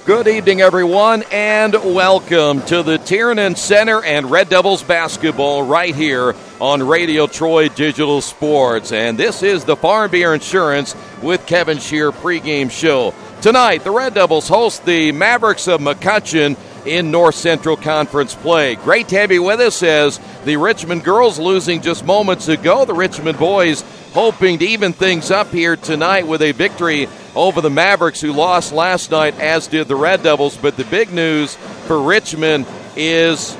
Good evening, everyone, and welcome to the Tiernan Center and Red Devils basketball right here on Radio Troy Digital Sports. And this is the Farm Bureau Insurance with Kevin Shear pregame show. Tonight, the Red Devils host the Mavericks of McCutcheon in North Central Conference play. Great to have you with us as the Richmond girls losing just moments ago. The Richmond boys hoping to even things up here tonight with a victory over the Mavericks, who lost last night, as did the Red Devils. But the big news for Richmond is,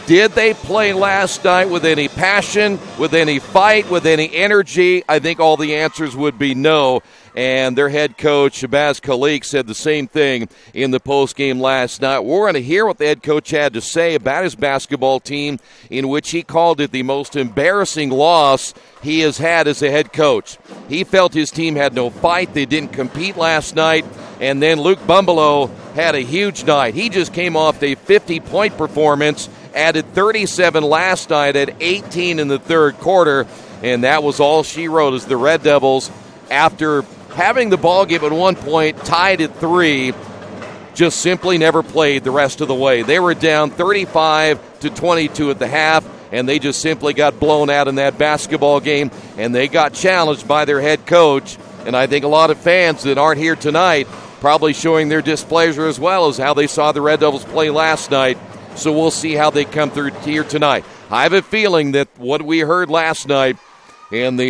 did they play last night with any passion, with any fight, with any energy? I think all the answers would be no. And their head coach, Shabazz Khalik, said the same thing in the postgame last night. We're going to hear what the head coach had to say about his basketball team, in which he called it the most embarrassing loss he has had as a head coach. He felt his team had no fight. They didn't compete last night. And then Luke Bumbelow had a huge night. He just came off a 50-point performance, added 37 last night at 18 in the third quarter. And that was all she wrote, as the Red Devils, after having the ball game at one point, tied at 3, just simply never played the rest of the way. They were down 35-22 at the half, and they just simply got blown out in that basketball game, and they got challenged by their head coach. And I think a lot of fans that aren't here tonight probably showing their displeasure as well as how they saw the Red Devils play last night. So we'll see how they come through here tonight. I have a feeling that what we heard last night and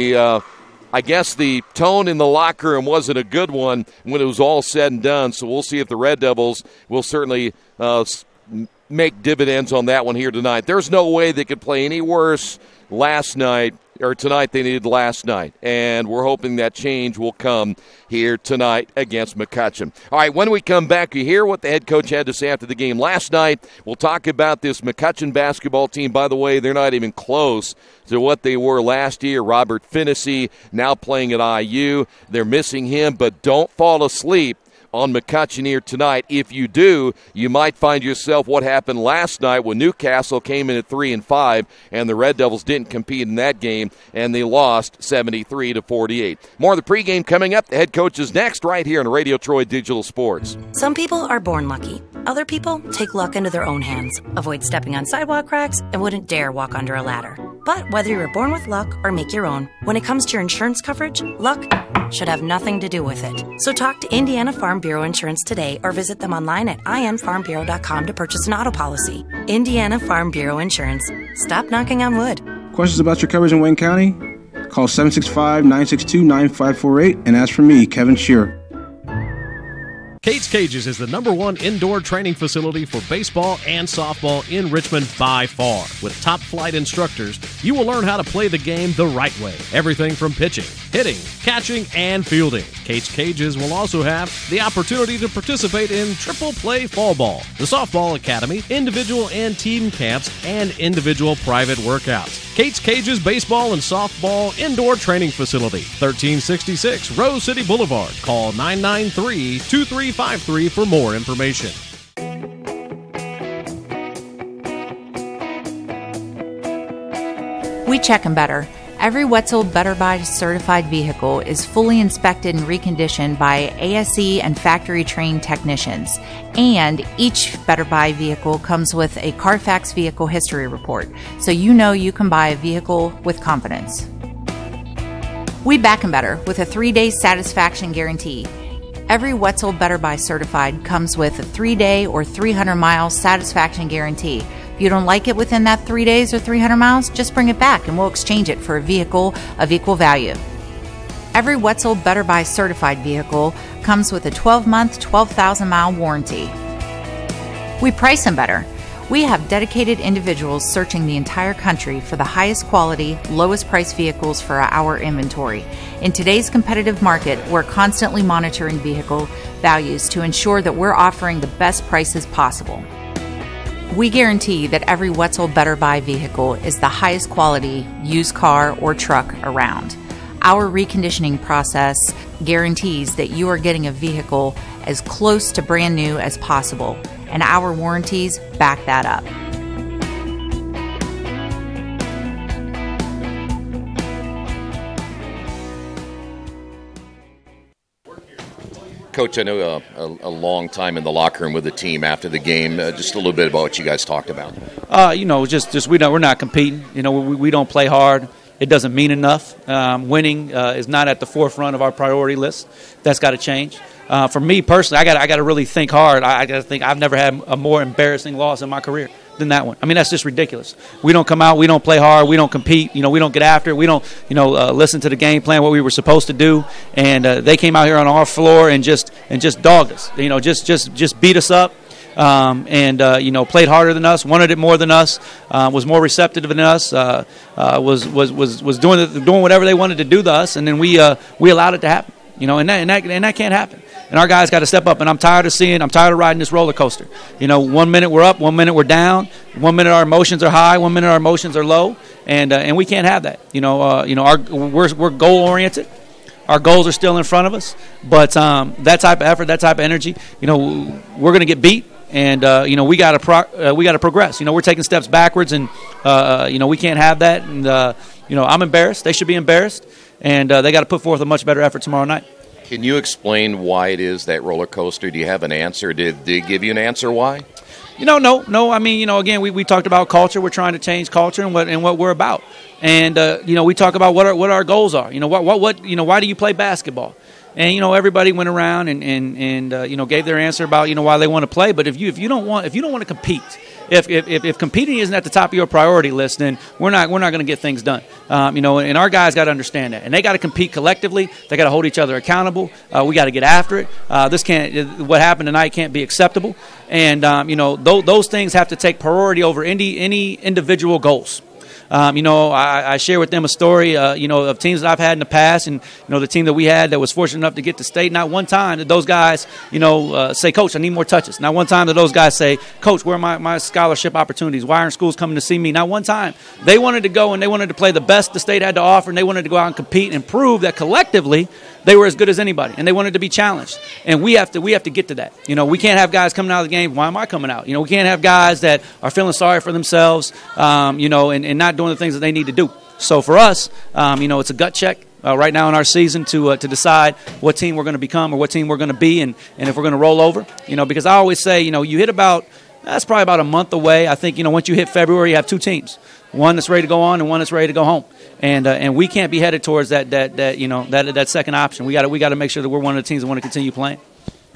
I guess the tone in the locker room wasn't a good one when it was all said and done. So we'll see if the Red Devils will certainly make dividends on that one here tonight. There's no way they could play any worse last night or tonight they did last night. And we're hoping that change will come here tonight against McCutcheon. All right, when we come back, you hear what the head coach had to say after the game last night. We'll talk about this McCutcheon basketball team. By the way, they're not even close to what they were last year. Robert Finnessy now playing at IU. They're missing him, but don't fall asleep on McCutcheon here tonight. If you do, you might find yourself what happened last night when Newcastle came in at 3-5, and the Red Devils didn't compete in that game, and they lost 73-48. More of the pregame coming up. The head coach is next, right here on Radio Troy Digital Sports. Some people are born lucky. Other people take luck into their own hands, avoid stepping on sidewalk cracks, and wouldn't dare walk under a ladder. But whether you're born with luck or make your own, when it comes to your insurance coverage, luck should have nothing to do with it. So talk to Indiana Farm Bureau Insurance today or visit them online at infarmbureau.com to purchase an auto policy. Indiana Farm Bureau Insurance. Stop knocking on wood. Questions about your coverage in Wayne County? Call 765-962-9548 and ask for me, Kevin Shear. Kate's Cages is the #1 indoor training facility for baseball and softball in Richmond by far. With top flight instructors, you will learn how to play the game the right way. Everything from pitching, hitting, catching, and fielding. Kate's Cages will also have the opportunity to participate in triple play fall ball, the softball academy, individual and team camps, and individual private workouts. Kate's Cages Baseball and Softball Indoor Training Facility, 1366 Rose City Boulevard. Call 993-2353 for more information. We check them better. Every Wetzel Better Buy certified vehicle is fully inspected and reconditioned by ASE and factory-trained technicians. And each Better Buy vehicle comes with a Carfax vehicle history report, so you know you can buy a vehicle with confidence. We back 'em better with a 3-day satisfaction guarantee. Every Wetzel Better Buy certified comes with a 3-day or 300-mile satisfaction guarantee. If you don't like it within that 3 days or 300 miles, just bring it back and we'll exchange it for a vehicle of equal value. Every Wetzel Better Buy certified vehicle comes with a 12-month, 12,000-mile warranty. We price them better. We have dedicated individuals searching the entire country for the highest quality, lowest price vehicles for our inventory. In today's competitive market, we're constantly monitoring vehicle values to ensure that we're offering the best prices possible. We guarantee that every Wetzel Better Buy vehicle is the highest quality used car or truck around. Our reconditioning process guarantees that you are getting a vehicle as close to brand new as possible, and our warranties back that up. Coach, I know a long time in the locker room with the team after the game. Just a little bit about what you guys talked about. Just we're not competing. We don't play hard. It doesn't mean enough. Winning is not at the forefront of our priority list. That's got to change. For me personally, I got to really think hard. I got to think I've never had a more embarrassing loss in my career than that one. I mean, that's just ridiculous. We don't come out, we don't play hard, we don't compete, we don't get after it, we don't, listen to the game plan, what we were supposed to do, and they came out here on our floor and just dogged us, just beat us up, played harder than us, wanted it more than us, was more receptive than us, was doing whatever they wanted to do to us, and then we allowed it to happen. And that can't happen. And our guys got to step up. And I'm tired of riding this roller coaster. 1 minute we're up, 1 minute we're down. 1 minute our emotions are high, 1 minute our emotions are low. And we can't have that. We're goal oriented. Our goals are still in front of us. But that type of effort, that type of energy, we're going to get beat. And we got to progress. We're taking steps backwards, and we can't have that. And I'm embarrassed. They should be embarrassed. And they got to put forth a much better effort tomorrow night. Can you explain why it is that roller coaster? Do you have an answer? Did they give you an answer why? No. I mean, again, we talked about culture. We're trying to change culture and what we're about. And we talk about what our goals are. Why do you play basketball? And everybody went around and gave their answer about why they want to play. But if you don't want to compete, if competing isn't at the top of your priority list, then we're not going to get things done. And our guys got to understand that, and they got to compete collectively. They got to hold each other accountable. We got to get after it. What happened tonight can't be acceptable. And those things have to take priority over any individual goals. I share with them a story, of teams that I've had in the past, and the team that we had that was fortunate enough to get to state. Not one time did those guys, say, "Coach, I need more touches." Not one time did those guys say, "Coach, where are my scholarship opportunities? Why aren't schools coming to see me?" Not one time. They wanted to go and they wanted to play the best the state had to offer, and they wanted to go out and compete and prove that collectively they were as good as anybody, and they wanted to be challenged. And we have to get to that. We can't have guys coming out of the game. Why am I coming out? We can't have guys that are feeling sorry for themselves, and not doing the things that they need to do. So for us, it's a gut check right now in our season to decide what team we're going to become or what team we're going to be, and if we're going to roll over. Because I always say, you hit that's probably about a month away. I think, once you hit February, you have two teams. One that's ready to go on and one that's ready to go home. And we can't be headed towards that second option. We got to make sure that we're one of the teams that want to continue playing.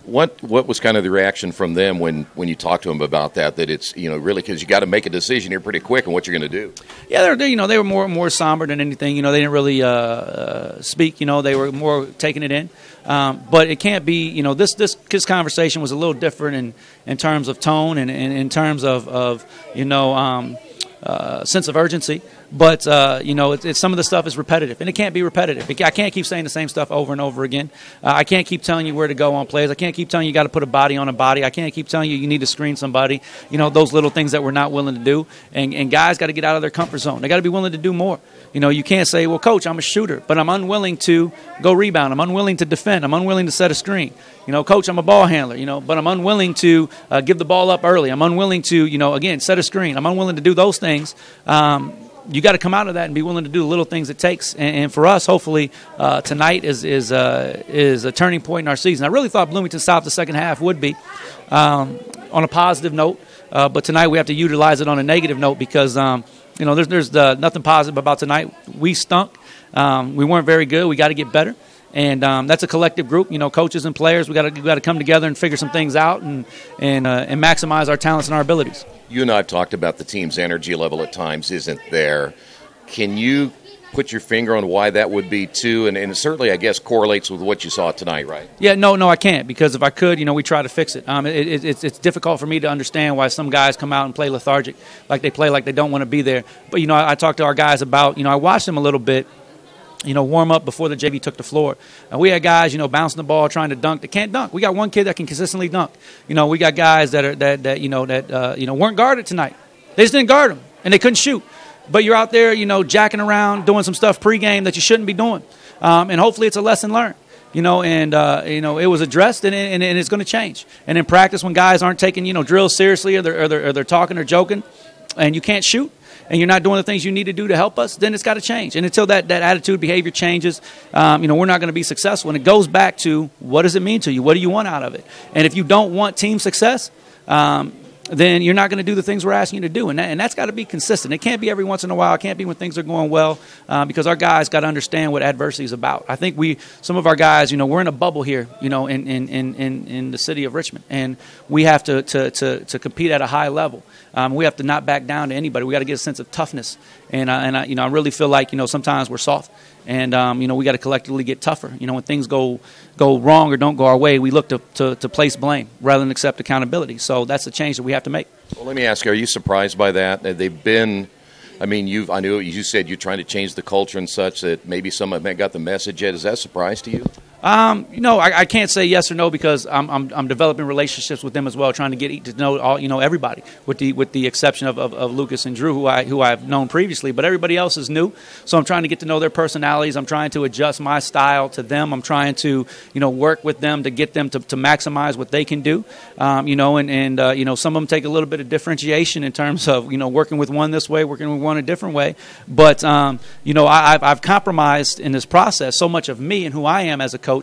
What was kind of the reaction from them when you talked to them about that it's really, because you got to make a decision here pretty quick on what you're going to do? Yeah, they were more somber than anything. They didn't really speak. They were more taking it in. But it can't be. This conversation was a little different in terms of tone and in terms of sense of urgency. But, it's some of the stuff is repetitive, and it can't be repetitive. I can't keep saying the same stuff over and over again. I can't keep telling you where to go on plays. I can't keep telling you got to put a body on a body. I can't keep telling you need to screen somebody, those little things that we're not willing to do. And guys got to get out of their comfort zone. They got to be willing to do more. You can't say, well, Coach, I'm a shooter, but I'm unwilling to go rebound. I'm unwilling to defend. I'm unwilling to set a screen. Coach, I'm a ball handler, but I'm unwilling to give the ball up early. I'm unwilling to, again, set a screen. I'm unwilling to do those things. You got to come out of that and be willing to do the little things it takes. And for us, hopefully, tonight is a turning point in our season. I really thought Bloomington South the second half would be on a positive note, but tonight we have to utilize it on a negative note because there's nothing positive about tonight. We stunk. We weren't very good. We got to get better. And that's a collective group, coaches and players. We got to come together and figure some things out and maximize our talents and our abilities. You and I have talked about the team's energy level at times isn't there. Can you put your finger on why that would be too? And it certainly, I guess, correlates with what you saw tonight, right? Yeah, no, I can't, because if I could, we try to fix it. It's difficult for me to understand why some guys come out and play lethargic, like they play like they don't want to be there. But I talked to our guys about, I watched them a little bit. Warm up before the JV took the floor. And we had guys, bouncing the ball, trying to dunk. They can't dunk. We got one kid that can consistently dunk. We got guys that weren't guarded tonight. They just didn't guard them, and they couldn't shoot. But you're out there, jacking around, doing some stuff pregame that you shouldn't be doing. And hopefully it's a lesson learned. It was addressed, and it's going to change. And in practice, when guys aren't taking, drills seriously, or they're talking or joking, and you can't shoot, and you're not doing the things you need to do to help us, then it's got to change. And until that attitude, behavior changes, we're not going to be successful. And it goes back to, what does it mean to you? What do you want out of it? And if you don't want team success, then you're not going to do the things we're asking you to do. And that's got to be consistent. It can't be every once in a while. It can't be when things are going well, because our guys got to understand what adversity is about. I think some of our guys, we're in a bubble here, in the city of Richmond, and we have to compete at a high level. We have to not back down to anybody. We got to get a sense of toughness. And I really feel like, sometimes we're soft. And, we got to collectively get tougher. When things go wrong or don't go our way, we look to place blame rather than accept accountability. So that's the change that we have to make. Well, let me ask you, are you surprised by that? They've been, I know you said you're trying to change the culture and such, that maybe some haven't got the message yet. Is that a surprise to you? I can't say yes or no, because I'm developing relationships with them as well, trying to get to know all, everybody, with the exception of Lucas and Drew, who I've known previously. But everybody else is new, so I'm trying to get to know their personalities. I'm trying to adjust my style to them. I'm trying to work with them to get them to maximize what they can do. And some of them take a little bit of differentiation in terms of working with one this way, working with one a different way. But I've compromised in this process so much of me and who I am as a coach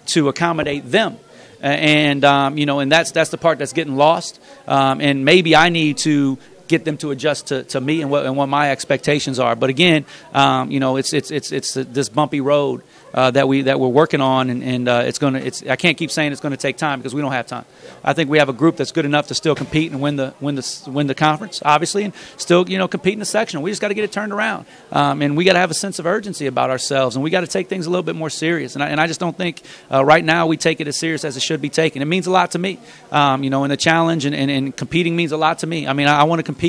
to accommodate them, and that's the part that's getting lost. And maybe I need to get them to adjust to me and what my expectations are. But again, it's this bumpy road that we're working on, and I can't keep saying it's going to take time, because we don't have time. I think we have a group that's good enough to still compete and win the conference, obviously, and still compete in the sectional. We just got to get it turned around, and we got to have a sense of urgency about ourselves, and we got to take things a little bit more serious. And I just don't think right now we take it as serious as it should be taken. It means a lot to me, and the challenge and competing means a lot to me. I mean, I want to compete.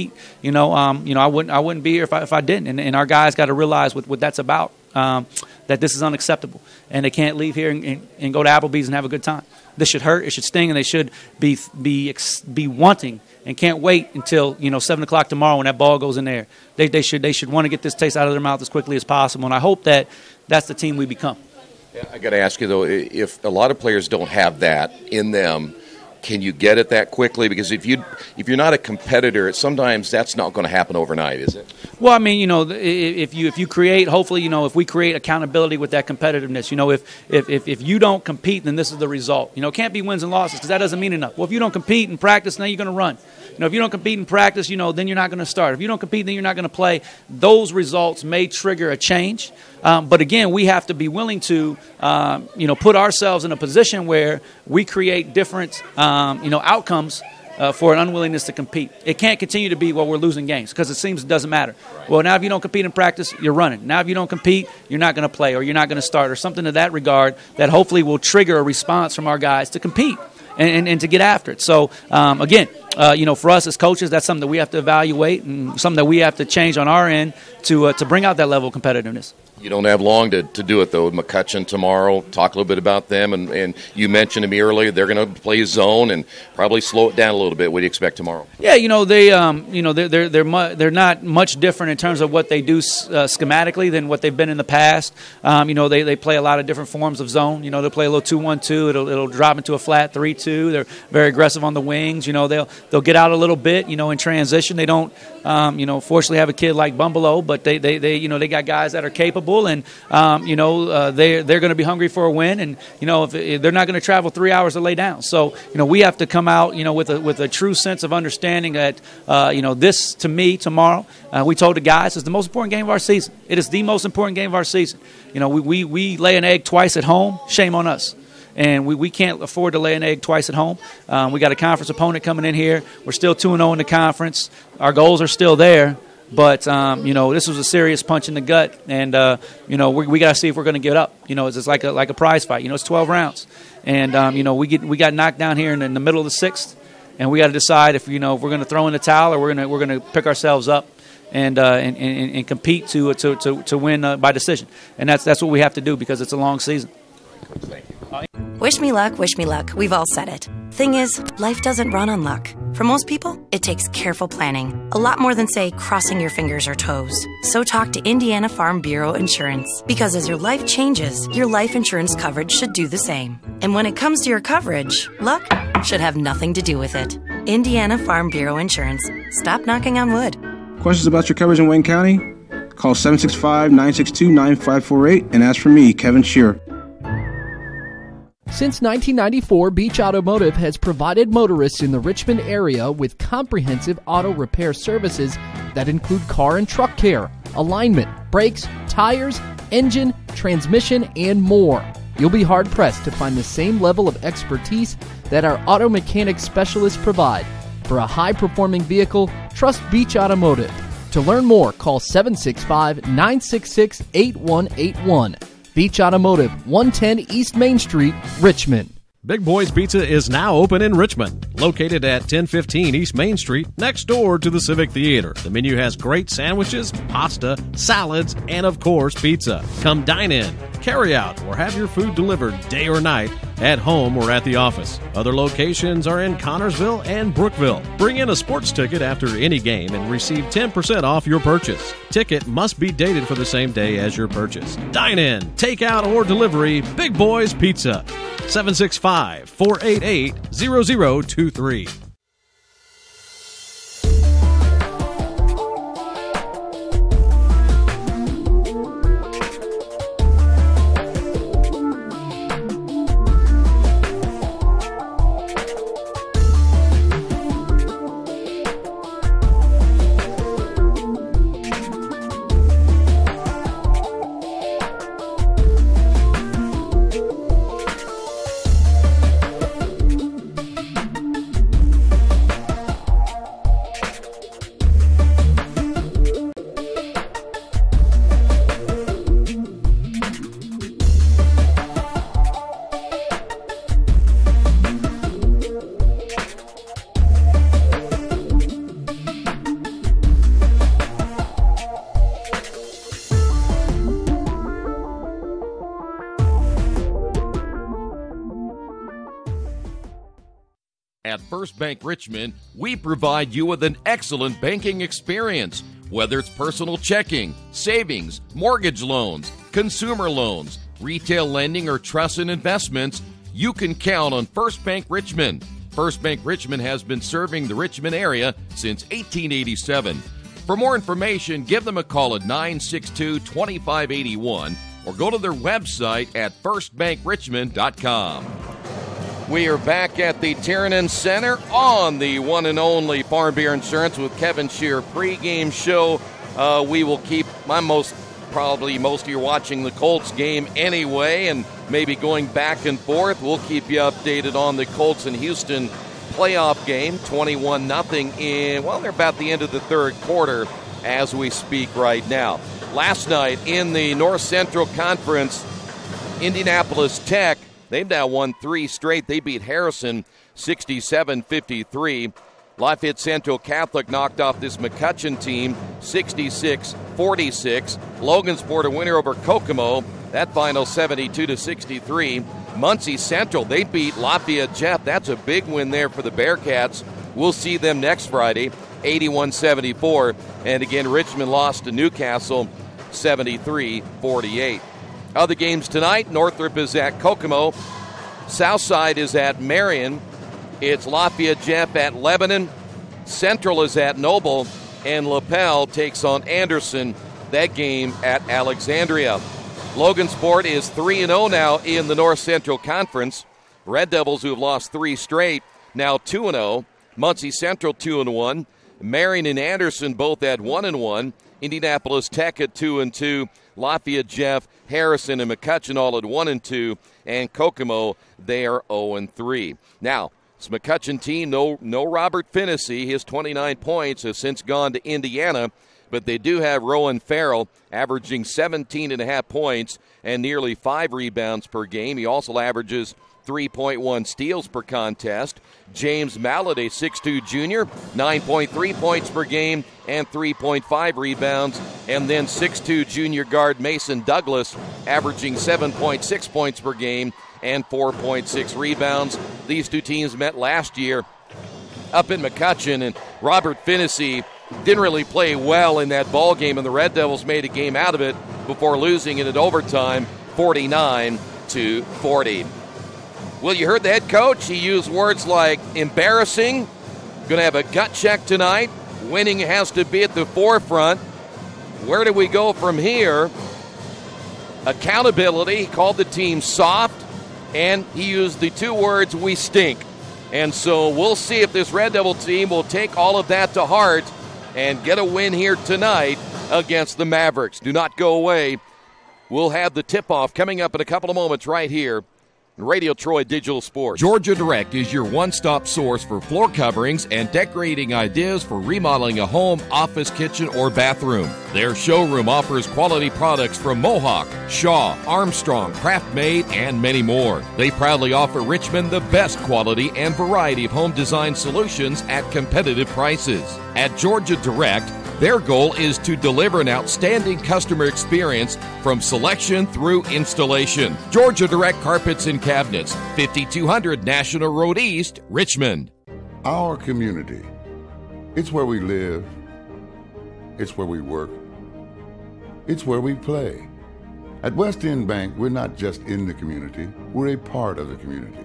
I wouldn't be here if I didn't. And our guys got to realize what that's about. That this is unacceptable, and they can't leave here and go to Applebee's and have a good time. This should hurt, it should sting, and they should be wanting and can't wait until 7 o'clock tomorrow when that ball goes in there. They should want to get this taste out of their mouth as quickly as possible, and I hope that's the team we become. Yeah, I got to ask you though, if a lot of players don't have that in them, can you get it that quickly? Because if you're not a competitor, sometimes that's not going to happen overnight, is it? Well, I mean, if you create, hopefully, if we create accountability with that competitiveness, if you don't compete, then this is the result. It can't be wins and losses, because that doesn't mean enough. Well, if you don't compete in practice, then you're going to run. If you don't compete in practice, then you're not going to start. If you don't compete, then you're not going to play. Those results may trigger a change. But again, we have to be willing to, put ourselves in a position where we create different, outcomes for an unwillingness to compete. It can't continue to be, we're losing games, because it seems it doesn't matter. Well, now if you don't compete in practice, you're running. Now if you don't compete, you're not going to play, or you're not going to start, or something to that regard that hopefully will trigger a response from our guys to compete and to get after it. So, again, for us as coaches, that's something that we have to evaluate, and something that we have to change on our end to bring out that level of competitiveness. You don't have long to do it, though. McCUTCHEON tomorrow, talk a little bit about them. And you mentioned to me earlier they're going to play zone and probably slow it down a little bit. What do you expect tomorrow? Yeah, they're not much different in terms of what they do schematically than what they've been in the past. They play a lot of different forms of zone. They'll play a little 2-1-2. It'll drop into a flat 3-2. They're very aggressive on the wings. They'll get out a little bit. In transition. They don't fortunately have a kid like Bumbelow, but they got guys that are capable. And they're going to be hungry for a win, and if they're not going to travel 3 hours to lay down. So we have to come out with a true sense of understanding that this, to me, tomorrow, we told the guys, is the most important game of our season. It is the most important game of our season. We lay an egg twice at home. Shame on us. And we can't afford to lay an egg twice at home. We got a conference opponent coming in here. We're still 2-0 in the conference. Our goals are still there. But, this was a serious punch in the gut, and, we got to see if we're going to get up. It's like a prize fight. It's 12 rounds. And, we got knocked down here in the middle of the sixth, and we got to decide if, if we're going to throw in the towel or we're going to pick ourselves up and compete to win by decision. And that's what we have to do, because it's a long season. Thank you. Wish me luck, wish me luck. We've all said it. Thing is, life doesn't run on luck. For most people, it takes careful planning. A lot more than, say, crossing your fingers or toes. So talk to Indiana Farm Bureau Insurance. Because as your life changes, your life insurance coverage should do the same. And when it comes to your coverage, luck should have nothing to do with it. Indiana Farm Bureau Insurance. Stop knocking on wood. Questions about your coverage in Wayne County? Call 765-962-9548 and ask for me, Kevin Shearer. Since 1994, Beach Automotive has provided motorists in the Richmond area with comprehensive auto repair services that include car and truck care, alignment, brakes, tires, engine, transmission, and more. You'll be hard-pressed to find the same level of expertise that our auto mechanic specialists provide. For a high-performing vehicle, trust Beach Automotive. To learn more, call 765-966-8181. Beach Automotive, 110 East Main Street, Richmond. Big Boys Pizza is now open in Richmond, located at 1015 East Main Street, next door to the Civic Theater. The menu has great sandwiches, pasta, salads, and of course, pizza. Come dine in, carry out, or have your food delivered day or night, at home or at the office. Other locations are in Connorsville and Brookville. Bring in a sports ticket after any game and receive 10% off your purchase. Ticket must be dated for the same day as your purchase. Dine in, take out, or delivery, Big Boys Pizza. 765-488-0023. At First Bank Richmond, we provide you with an excellent banking experience. Whether it's personal checking, savings, mortgage loans, consumer loans, retail lending, or trust and investments, you can count on First Bank Richmond. First Bank Richmond has been serving the Richmond area since 1887. For more information, give them a call at 962-2581 or go to their website at firstbankrichmond.com. We are back at the Tiernan Center on the one and only Farm Beer Insurance with Kevin Shearer pregame show. We will keep most of you watching the Colts game anyway, and maybe going back and forth. We'll keep you updated on the Colts and Houston playoff game, 21-0 they're about the end of the third quarter as we speak right now. Last night in the North Central Conference, Indianapolis Tech, they've now won 3 straight. They beat Harrison 67-53. Lafayette Central Catholic knocked off this McCUTCHEON team 66-46. Logansport a winner over Kokomo. That final 72-63. Muncie Central, they beat Lafayette Jeff. That's a big win there for the Bearcats. We'll see them next Friday, 81-74. And again, Richmond lost to Newcastle 73-48. Other games tonight, Northrop is at Kokomo. Southside is at Marion. It's Lafayette Jeff at Lebanon. Central is at Noble. And LaPel takes on Anderson. That game at Alexandria. Logansport is 3-0 now in the North Central Conference. Red Devils, who have lost 3 straight, now 2-0. Muncie Central 2-1. Marion and Anderson both at 1-1. Indianapolis Tech at 2-2. Lafayette Jeff, Harrison, and McCutcheon all at 1-2. And Kokomo, they are 0-3. Now, this McCutcheon team, no Robert Finnessy. His 29 points has since gone to Indiana. But they do have Rowan Farrell averaging 17.5 points and nearly 5 rebounds per game. He also averages 3.1 steals per contest. James Mallett, a 6'2 junior, 9.3 points per game and 3.5 rebounds. And then 6'2 junior guard Mason Douglas, averaging 7.6 points per game and 4.6 rebounds. These two teams met last year up in McCutcheon, and Robert Finnessy didn't really play well in that ball game, and the Red Devils made a game out of it before losing it at overtime, 49-40. Well, you heard the head coach. He used words like embarrassing, going to have a gut check tonight, Winning has to be at the forefront. Where do we go from here? Accountability. He called the team soft, and he used the two words, we stink. And so we'll see if this Red Devil team will take all of that to heart and get a win here tonight against the Mavericks. Do not go away. We'll have the tip-off coming up in a couple of moments right here on Radio Troy Digital Sports. Georgia Direct is your one-stop source for floor coverings and decorating ideas for remodeling a home, office, kitchen, or bathroom. Their showroom offers quality products from Mohawk, Shaw, Armstrong, Craft Made, and many more. They proudly offer Richmond the best quality and variety of home design solutions at competitive prices. At Georgia Direct, their goal is to deliver an outstanding customer experience from selection through installation. Georgia Direct Carpets and Cabinets, 5200 National Road East, Richmond. Our community. It's where we live. It's where we work. It's where we play. At West End Bank, we're not just in the community, we're a part of the community.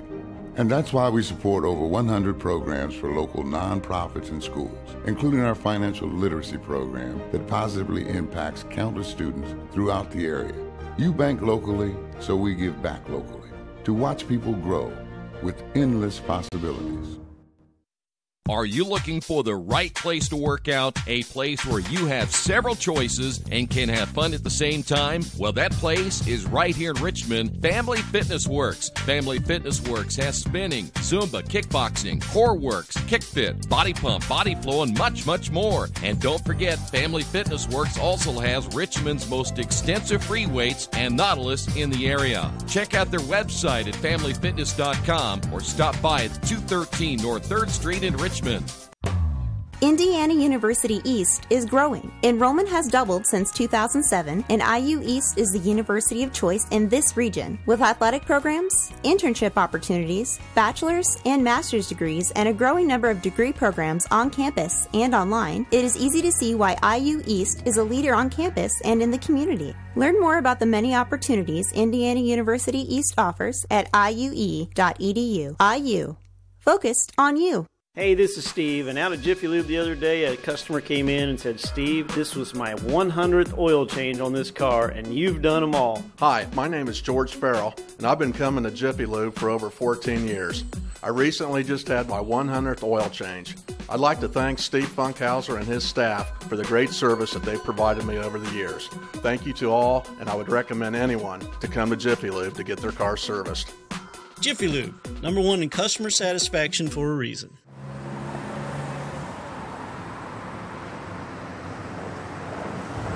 And that's why we support over 100 programs for local nonprofits and schools, including our financial literacy program that positively impacts countless students throughout the area. You bank locally, so we give back locally to watch people grow with endless possibilities. Are you looking for the right place to work out? A place where you have several choices and can have fun at the same time? Well, that place is right here in Richmond, Family Fitness Works. Family Fitness Works has spinning, Zumba, kickboxing, core works, kick fit, body pump, body flow, and much, much more. And don't forget, Family Fitness Works also has Richmond's most extensive free weights and Nautilus in the area. Check out their website at familyfitness.com or stop by at 213 North 3rd Street in Richmond. Indiana University East is growing. Enrollment has doubled since 2007, and IU East is the university of choice in this region. With athletic programs, internship opportunities, bachelor's and master's degrees, and a growing number of degree programs on campus and online, it is easy to see why IU East is a leader on campus and in the community. Learn more about the many opportunities Indiana University East offers at iue.edu. IU. Focused on you. Hey, this is Steve, and out of Jiffy Lube the other day, a customer came in and said, Steve, this was my 100th oil change on this car, and you've done them all. Hi, my name is George Farrell, and I've been coming to Jiffy Lube for over 14 years. I recently just had my 100th oil change. I'd like to thank Steve Funkhauser and his staff for the great service that they've provided me over the years. Thank you to all, and I would recommend anyone to come to Jiffy Lube to get their car serviced. Jiffy Lube, #1 in customer satisfaction for a reason.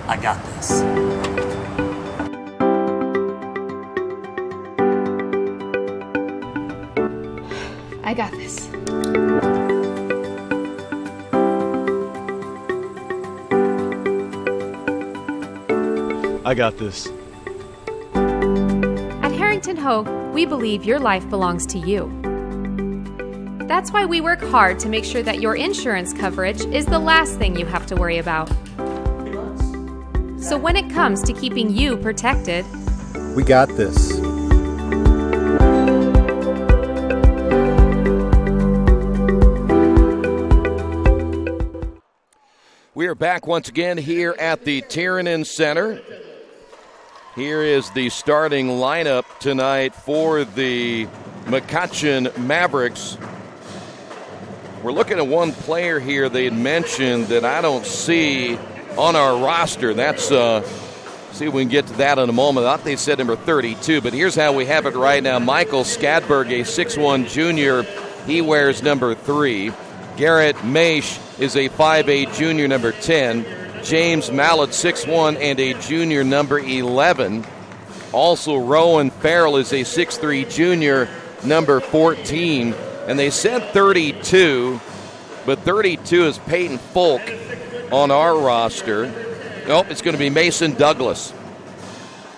I got this. I got this. I got this. At Harrington Hogue, we believe your life belongs to you. That's why we work hard to make sure that your insurance coverage is the last thing you have to worry about. So when it comes to keeping you protected, we got this. We are back once again here at the Tiernan Center. Here is the starting lineup tonight for the McCutcheon Mavericks. We're looking at one player here they had mentioned that I don't see on our roster. That's, see if we can get to that in a moment. I thought they said number 32, but here's how we have it right now. Michael Skadberg, a 6'1 junior, he wears number 3. Garrett Maish is a 5'8 junior, number 10. James Mallett, 6'1 and a junior, number 11. Also, Rowan Farrell is a 6'3 junior, number 14. And they said 32, but 32 is Peyton Folk on our roster. Nope, it's going to be Mason Douglas.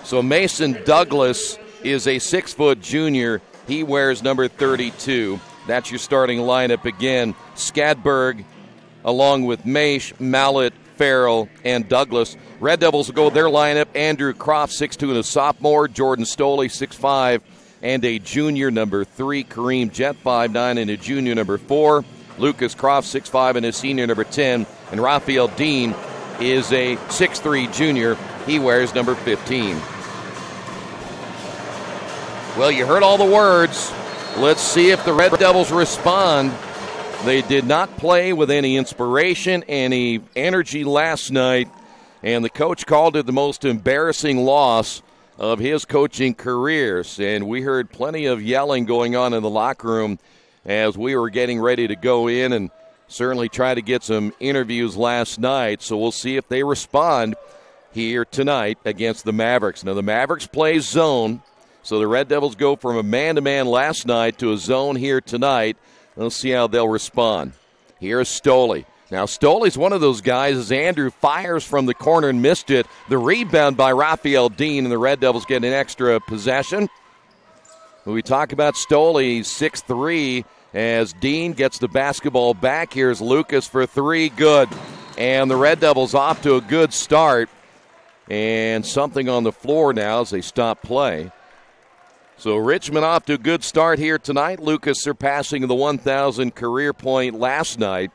So Mason Douglas is a 6-foot junior. He wears number 32. That's your starting lineup again. Skadberg, along with Maish, Mallett, Farrell, and Douglas. Red Devils will go with their lineup. Andrew Croft, 6'2 and a sophomore. Jordan Stoley, 6'5 and a junior, number 3. Kareem Jett, 5'9 and a junior, number 4. Lucas Croft, 6'5 and a senior, number 10. And Raphael Dean is a 6'3 junior. He wears number 15. Well, you heard all the words. Let's see if the Red Devils respond. They did not play with any inspiration, any energy last night, and the coach called it the most embarrassing loss of his coaching careers. And we heard plenty of yelling going on in the locker room as we were getting ready to go in and certainly try to get some interviews last night. So we'll see if they respond here tonight against the Mavericks. Now, the Mavericks play zone, so the Red Devils go from a man-to-man last night to a zone here tonight. Let's see how they'll respond. Here's Stoley. Now, Stoley's one of those guys as Andrew fires from the corner and missed it. The rebound by Raphael Dean, and the Red Devils get an extra possession. When we talk about Stoley, he's 6'3", as Dean gets the basketball back. Here's Lucas for three. Good. And the Red Devils off to a good start. And something on the floor now as they stop play. So Richmond off to a good start here tonight. Lucas surpassing the 1,000 career point last night.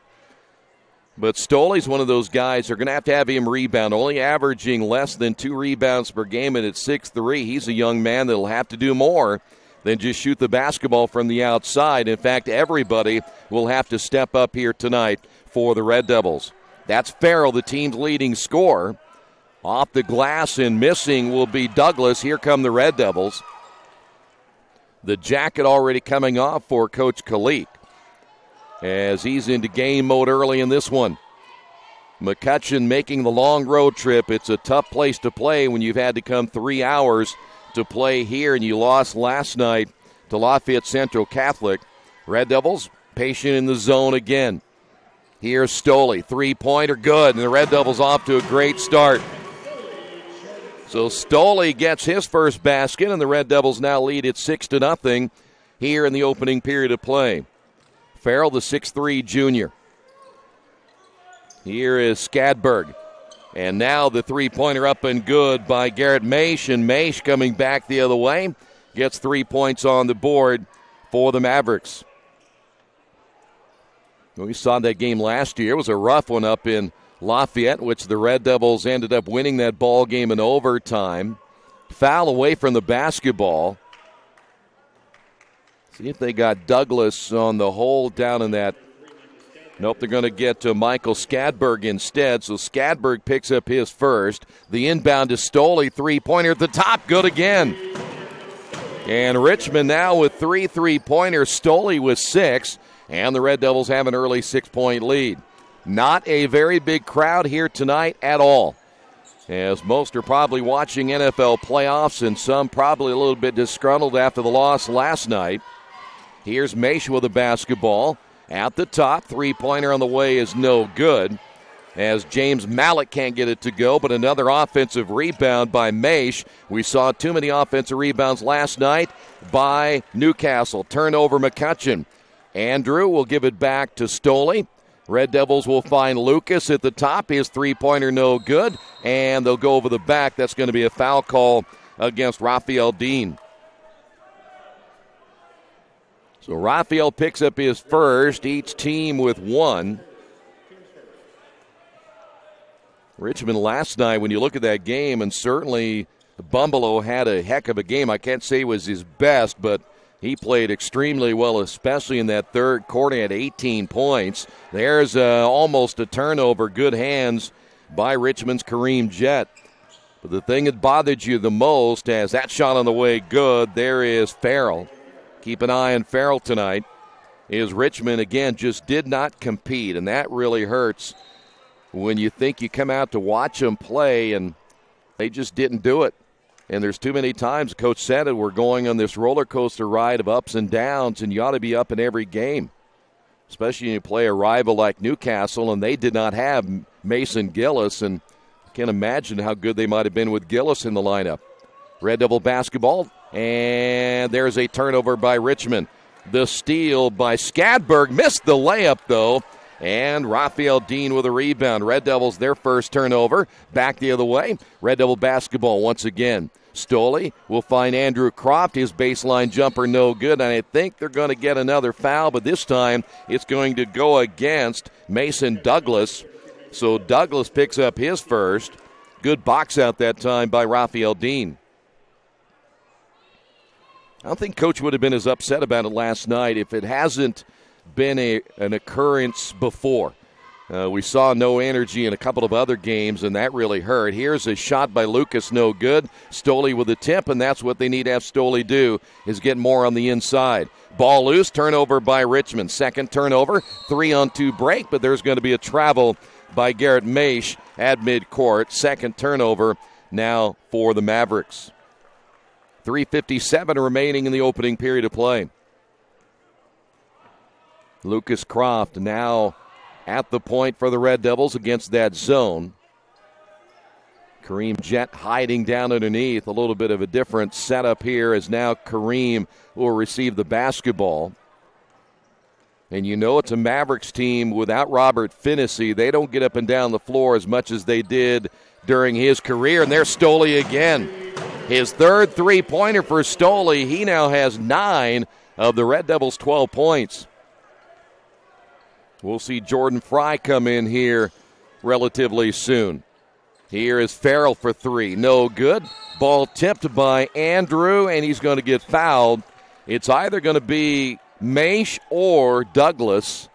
But Stoley's one of those guys, they're going to have him rebound, only averaging less than 2 rebounds per game, and at 6'3", he's a young man that will have to do more than just shoot the basketball from the outside. In fact, everybody will have to step up here tonight for the Red Devils. That's Farrell, the team's leading scorer. Off the glass and missing will be Douglas. Here come the Red Devils. The jacket already coming off for Coach Kalik as he's into game mode early in this one. McCutcheon making the long road trip. It's a tough place to play when you've had to come 3 hours to play here, and you lost last night to Lafayette Central Catholic. Red Devils patient in the zone again. Here's Stoley, three-pointer, good, and the Red Devils off to a great start. So Stoley gets his first basket, and the Red Devils now lead it 6-0 here in the opening period of play. Farrell, the 6'3 junior. Here is Skadberg. And now the three-pointer up and good by Garrett Maish, and Maish coming back the other way. Gets 3 points on the board for the Mavericks. We saw that game last year. It was a rough one up in Lafayette, which the Red Devils ended up winning that ball game in overtime. Foul away from the basketball. See if they got Douglas on the hole down in that. Nope, they're going to get to Michael Skadberg instead. So Skadberg picks up his first. The inbound to Stoley, three-pointer at the top, good again. And Richmond now with 3 3-pointers, Stoley with 6, and the Red Devils have an early 6-point lead. Not a very big crowd here tonight at all, as most are probably watching NFL playoffs and some probably a little bit disgruntled after the loss last night. Here's Maish with the basketball. At the top, three-pointer on the way is no good, as James Mallett can't get it to go, but another offensive rebound by Maish. We saw too many offensive rebounds last night by Newcastle. Turnover McCutcheon. Andrew will give it back to Stoley. Red Devils will find Lucas at the top. His three-pointer no good, and they'll go over the back. That's going to be a foul call against Raphael Dean. So Raphael picks up his first, each team with 1. Richmond last night, when you look at that game, and certainly Bumbalo had a heck of a game. I can't say it was his best, but he played extremely well, especially in that third quarter. He had 18 points. There's almost a turnover. Good hands by Richmond's Kareem Jett. But the thing that bothered you the most, as that shot on the way good, there is Farrell. Keep an eye on Farrell tonight. Is Richmond, again, just did not compete, and that really hurts when you think you come out to watch them play, and they just didn't do it. And there's too many times, Coach said it, we're going on this roller coaster ride of ups and downs, and you ought to be up in every game, especially when you play a rival like Newcastle, and they did not have Mason Gillis, and I can't imagine how good they might have been with Gillis in the lineup. Red Devil basketball, and there's a turnover by Richmond. The steal by Skadberg, missed the layup though, and Raphael Dean with a rebound. Red Devils, their first turnover, back the other way. Red Devil basketball once again. Stoley will find Andrew Croft, his baseline jumper no good, and I think they're going to get another foul, but this time it's going to go against Mason Douglas. So Douglas picks up his first. Good box out that time by Raphael Dean. I don't think Coach would have been as upset about it last night if it hasn't been an occurrence before. We saw no energy in a couple of other games, and that really hurt. Here's a shot by Lucas, no good. Stoley with a tip, and that's what they need to have Stoley do, is get more on the inside. Ball loose, turnover by Richmond. Second turnover, 3-on-2 break, but there's going to be a travel by Garrett Maish at midcourt. Second turnover now for the Mavericks. 3:57 remaining in the opening period of play. Lucas Croft now at the point for the Red Devils against that zone. Kareem Jett hiding down underneath. A little bit of a different setup here as now Kareem will receive the basketball. And you know it's a Mavericks team without Robert Finney. They don't get up and down the floor as much as they did during his career. And there's Stoley again. His third three-pointer for Stoley. He now has 9 of the Red Devils' 12 points. We'll see Jordan Fry come in here relatively soon. Here is Farrell for 3. No good. Ball tipped by Andrew, and he's going to get fouled. It's either going to be Maish or Douglas.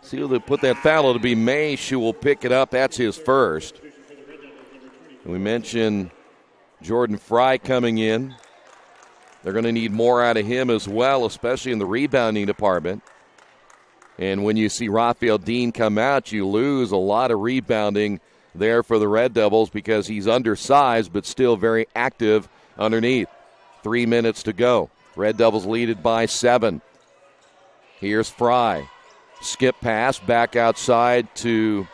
See who they put that foul. It'll be Maish who will pick it up. That's his first. We mentioned Jordan Fry coming in. They're going to need more out of him as well, especially in the rebounding department. And when you see Raphael Dean come out, you lose a lot of rebounding there for the Red Devils because he's undersized but still very active underneath. 3 minutes to go. Red Devils lead it by 7. Here's Fry. Skip pass back outside to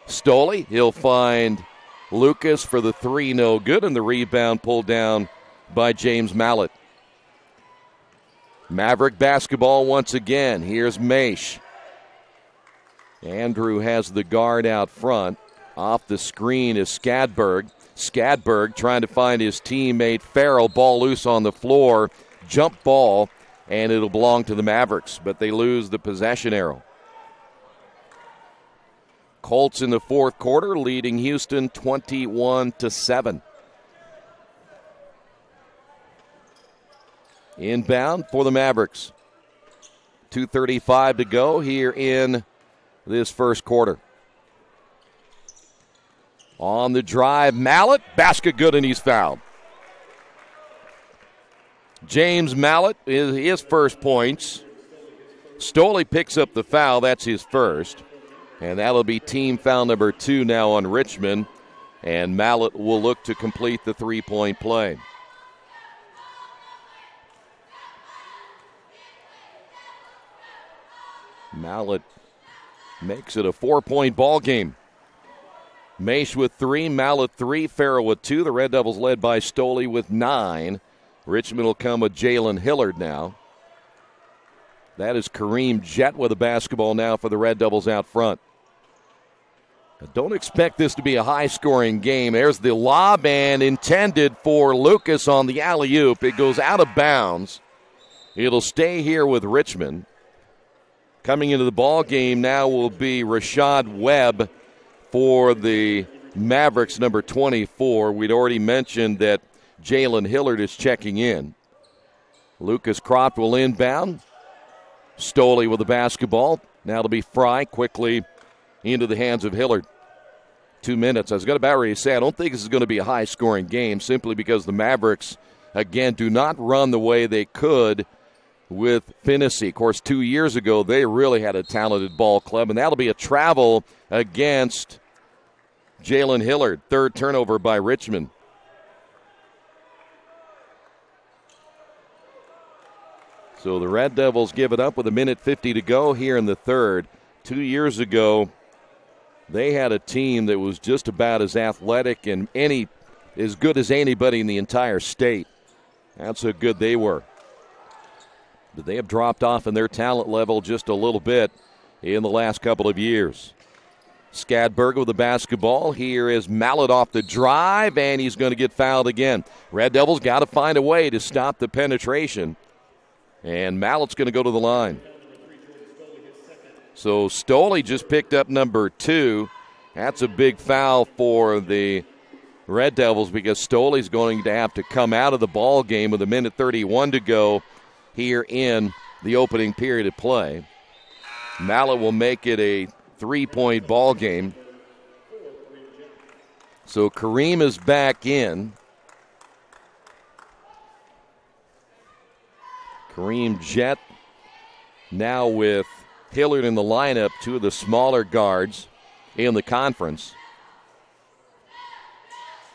Stoley. He'll find Lucas for the 3, no good, and the rebound pulled down by James Mallett. Maverick basketball once again. Here's Maish. Andrew has the guard out front. Off the screen is Skadberg. Skadberg trying to find his teammate Farrell. Ball loose on the floor. Jump ball, and it'll belong to the Mavericks, but they lose the possession arrow. Colts in the fourth quarter leading Houston 21-7. Inbound for the Mavericks. 2:35 to go here in this first quarter. On the drive, Mallett, basket good, and he's fouled. James Mallett is his first points. Stoley picks up the foul, that's his first. And that'll be team foul number 2 now on Richmond. And Mallett will look to complete the three-point play. Mallett makes it a 4-point ball game. Maish with 3, Mallett 3, Farrell with 2. The Red Devils led by Stoley with 9. Richmond will come with Jalen Hillard now. That is Kareem Jett with a basketball now for the Red Devils out front. Don't expect this to be a high-scoring game. There's the lob and intended for Lucas on the alley-oop. It goes out of bounds. It'll stay here with Richmond. Coming into the ball game now will be Rashad Webb for the Mavericks, number 24. We'd already mentioned that Jalen Hillard is checking in. Lucas Croft will inbound. Stoley with the basketball. Now it'll be Fry quickly into the hands of Hillard. 2 minutes. I was about ready to say, I don't think this is going to be a high-scoring game simply because the Mavericks, again, do not run the way they could with Finney. Of course, 2 years ago, they really had a talented ball club, and that'll be a travel against Jalen Hillard. Third turnover by Richmond. So the Red Devils give it up with 1:50 to go here in the third. 2 years ago, they had a team that was just about as athletic and as good as anybody in the entire state. That's how good they were. But they have dropped off in their talent level just a little bit in the last couple of years. Skadberg with the basketball. Here is Mallett off the drive, and he's going to get fouled again. Red Devils got to find a way to stop the penetration. And Mallett's going to go to the line. So Stoley just picked up number 2. That's a big foul for the Red Devils because Stoley's going to have to come out of the ball game with 1:31 to go here in the opening period of play. Mallett will make it a 3-point ball game. So Kareem is back in. Kareem Jett now with Hillard in the lineup, two of the smaller guards in the conference.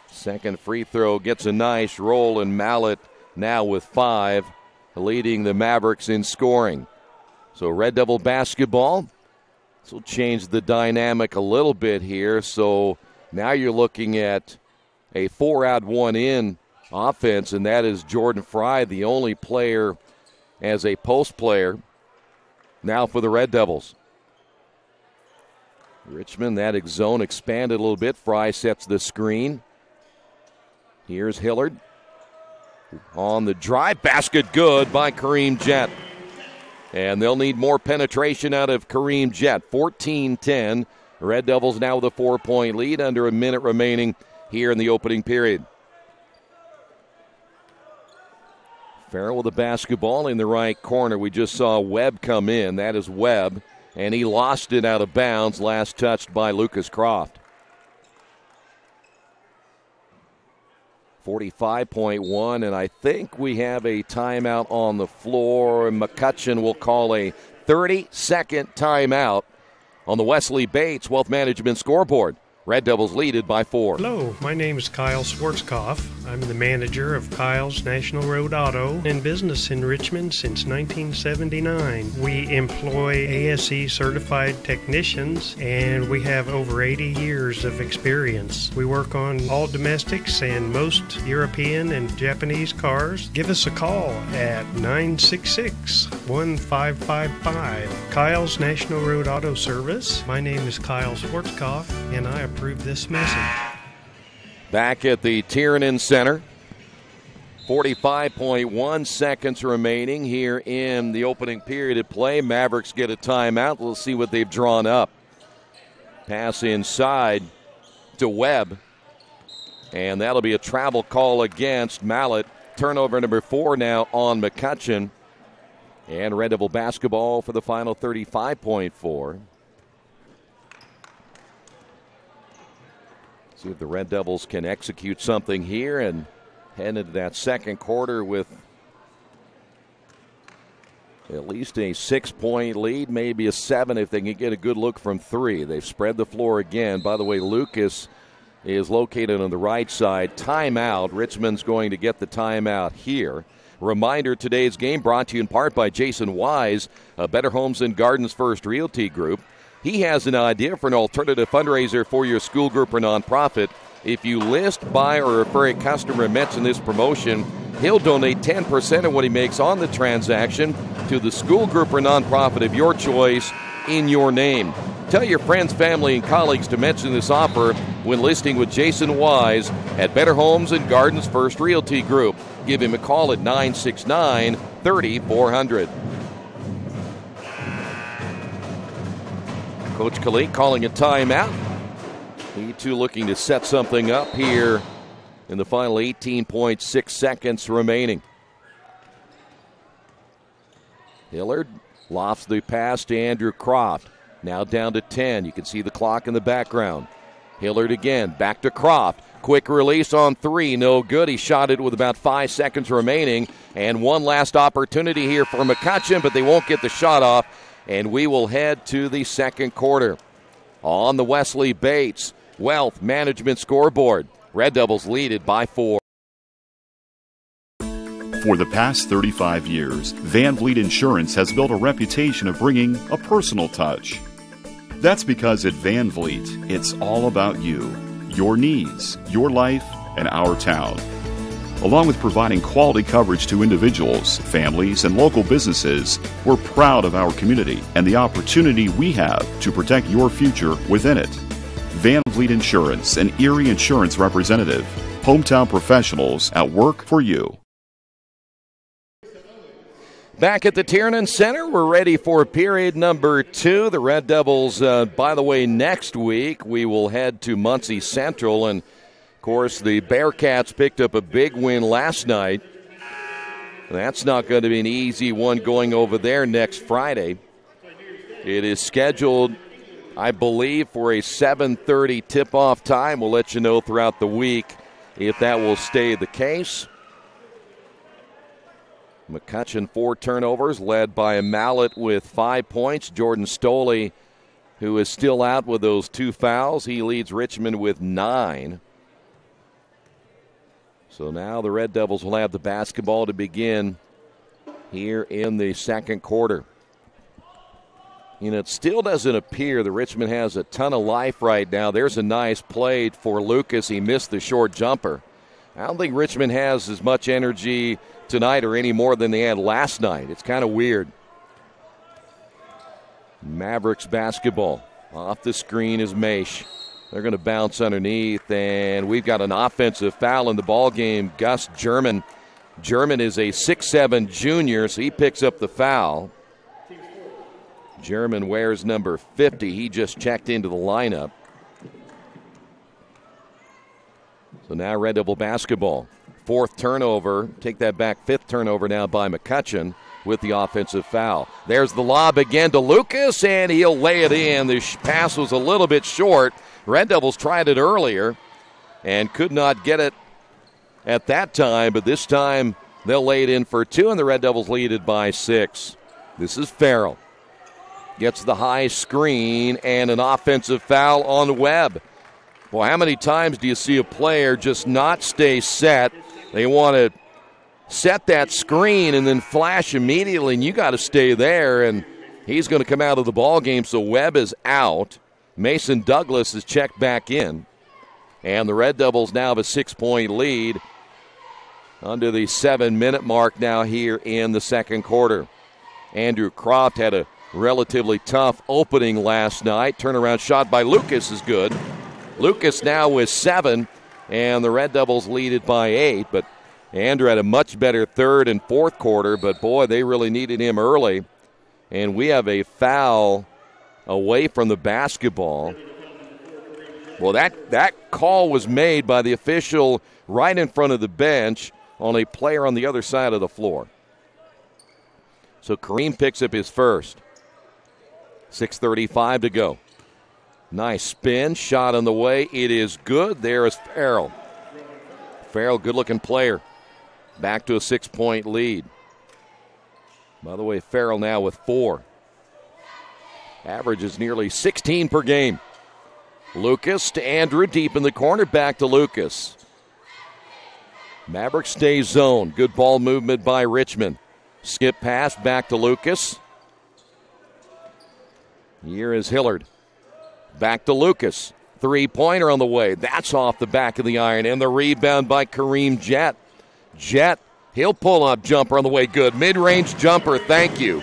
Second free throw gets a nice roll, and Mallett now with 5, leading the Mavericks in scoring. So Red Devil basketball. This will change the dynamic a little bit here. So now you're looking at a 4-out, 1-in offense, and that is Jordan Fry, the only player as a post player now for the Red Devils. Richmond, that zone expanded a little bit. Fry sets the screen. Here's Hillard on the drive. Basket good by Kareem Jett. And they'll need more penetration out of Kareem Jett. 14-10. Red Devils now with a 4-point lead, under a minute remaining here in the opening period. Farrell with the basketball in the right corner. We just saw Webb come in. That is Webb. And he lost it out of bounds, last touched by Lucas Croft. 45.1, and I think we have a timeout on the floor. McCutcheon will call a 30-second timeout on the Wesley Bates Wealth Management scoreboard. Red Devils lead it by 4. Hello, my name is Kyle Schwarzkopf. I'm the manager of Kyle's National Road Auto, in business in Richmond since 1979. We employ ASE certified technicians, and we have over 80 years of experience. We work on all domestics and most European and Japanese cars. Give us a call at 966-1555. Kyle's National Road Auto Service. My name is Kyle Schwarzkopf, and I approve this message. Back at the Tiernan Center, 45.1 seconds remaining here in the opening period of play. Mavericks get a timeout. We'll see what they've drawn up. Pass inside to Webb, and that'll be a travel call against Mallett. Turnover number 4 now on McCutcheon. And Red Devil basketball for the final 35.4. See if the Red Devils can execute something here and head into that second quarter with at least a 6-point lead, maybe a 7 if they can get a good look from 3. They've spread the floor again. By the way, Lucas is located on the right side. Timeout. Richmond's going to get the timeout here. Reminder, today's game brought to you in part by Jason Wise, Better Homes and Gardens First Realty Group. He has an idea for an alternative fundraiser for your school group or nonprofit. If you list, buy, or refer a customer and mention this promotion, he'll donate 10% of what he makes on the transaction to the school group or nonprofit of your choice in your name. Tell your friends, family, and colleagues to mention this offer when listing with Jason Wise at Better Homes and Gardens First Realty Group. Give him a call at 969-3400. Coach Kalik calling a timeout. He too looking to set something up here in the final 18.6 seconds remaining. Hillard lofts the pass to Andrew Croft. Now down to 10. You can see the clock in the background. Hillard again, back to Croft. Quick release on 3, no good. He shot it with about 5 seconds remaining. And one last opportunity here for McCutcheon, but they won't get the shot off. And we will head to the second quarter. On the Wesley Bates Wealth Management scoreboard, Red Devils lead it by 4. For the past 35 years, Van Vliet Insurance has built a reputation of bringing a personal touch. That's because at Van Vliet, it's all about you, your needs, your life, and our town. Along with providing quality coverage to individuals, families, and local businesses, we're proud of our community and the opportunity we have to protect your future within it. Van Vliet Insurance, an Erie Insurance representative. Hometown professionals at work for you. Back at the Tiernan Center, we're ready for period number 2. The Red Devils, by the way, next week we will head to Muncie Central. And, of course, the Bearcats picked up a big win last night. That's not going to be an easy one going over there next Friday. It is scheduled, I believe, for a 7:30 tip-off time. We'll let you know throughout the week if that will stay the case. McCutcheon 4 turnovers, led by a Mallet with 5 points. Jordan Stoley, who is still out with those 2 fouls. He leads Richmond with 9. So now the Red Devils will have the basketball to begin here in the second quarter. You know, it still doesn't appear that Richmond has a ton of life right now. There's a nice play for Lucas. He missed the short jumper. I don't think Richmond has as much energy tonight or any more than they had last night. It's kind of weird. Mavericks basketball. Off the screen is Maish. They're going to bounce underneath, and we've got an offensive foul in the ball game. Gus German. German is a 6'7 junior, so he picks up the foul. German wears number 50. He just checked into the lineup. So now Red Devil basketball. 4th turnover. Take that back. 5th turnover now by McCutcheon with the offensive foul. There's the lob again to Lucas, and he'll lay it in. The pass was a little bit short. Red Devils tried it earlier and could not get it at that time, but this time they'll lay it in for 2, and the Red Devils lead it by 6. This is Farrell. Gets the high screen and an offensive foul on Webb. Well, how many times do you see a player just not stay set? They want to set that screen and then flash immediately, and you got to stay there, and he's going to come out of the ball game, so Webb is out. Mason Douglas is checked back in, and the Red Devils now have a 6-point lead under the 7-minute mark now here in the second quarter. Andrew Croft had a relatively tough opening last night. Turnaround shot by Lucas is good. Lucas now with 7, and the Red Devils lead it by 8. But Andrew had a much better third and fourth quarter, but boy, they really needed him early. And we have a foul away from the basketball. Well, that call was made by the official right in front of the bench on a player on the other side of the floor. So Kareem picks up his first. 6:35 to go. Nice spin, shot on the way. It is good. There is Farrell. Farrell, good-looking player. Back to a 6-point lead. By the way, Farrell now with 4. Averages nearly 16 per game. Lucas to Andrew, deep in the corner. Back to Lucas. Mavericks stay zone. Good ball movement by Richmond. Skip pass back to Lucas. Here is Hillard. Back to Lucas. 3-pointer on the way. That's off the back of the iron. And the rebound by Kareem Jett. Jett, he'll pull up jumper on the way. Good. Mid-range jumper. Thank you.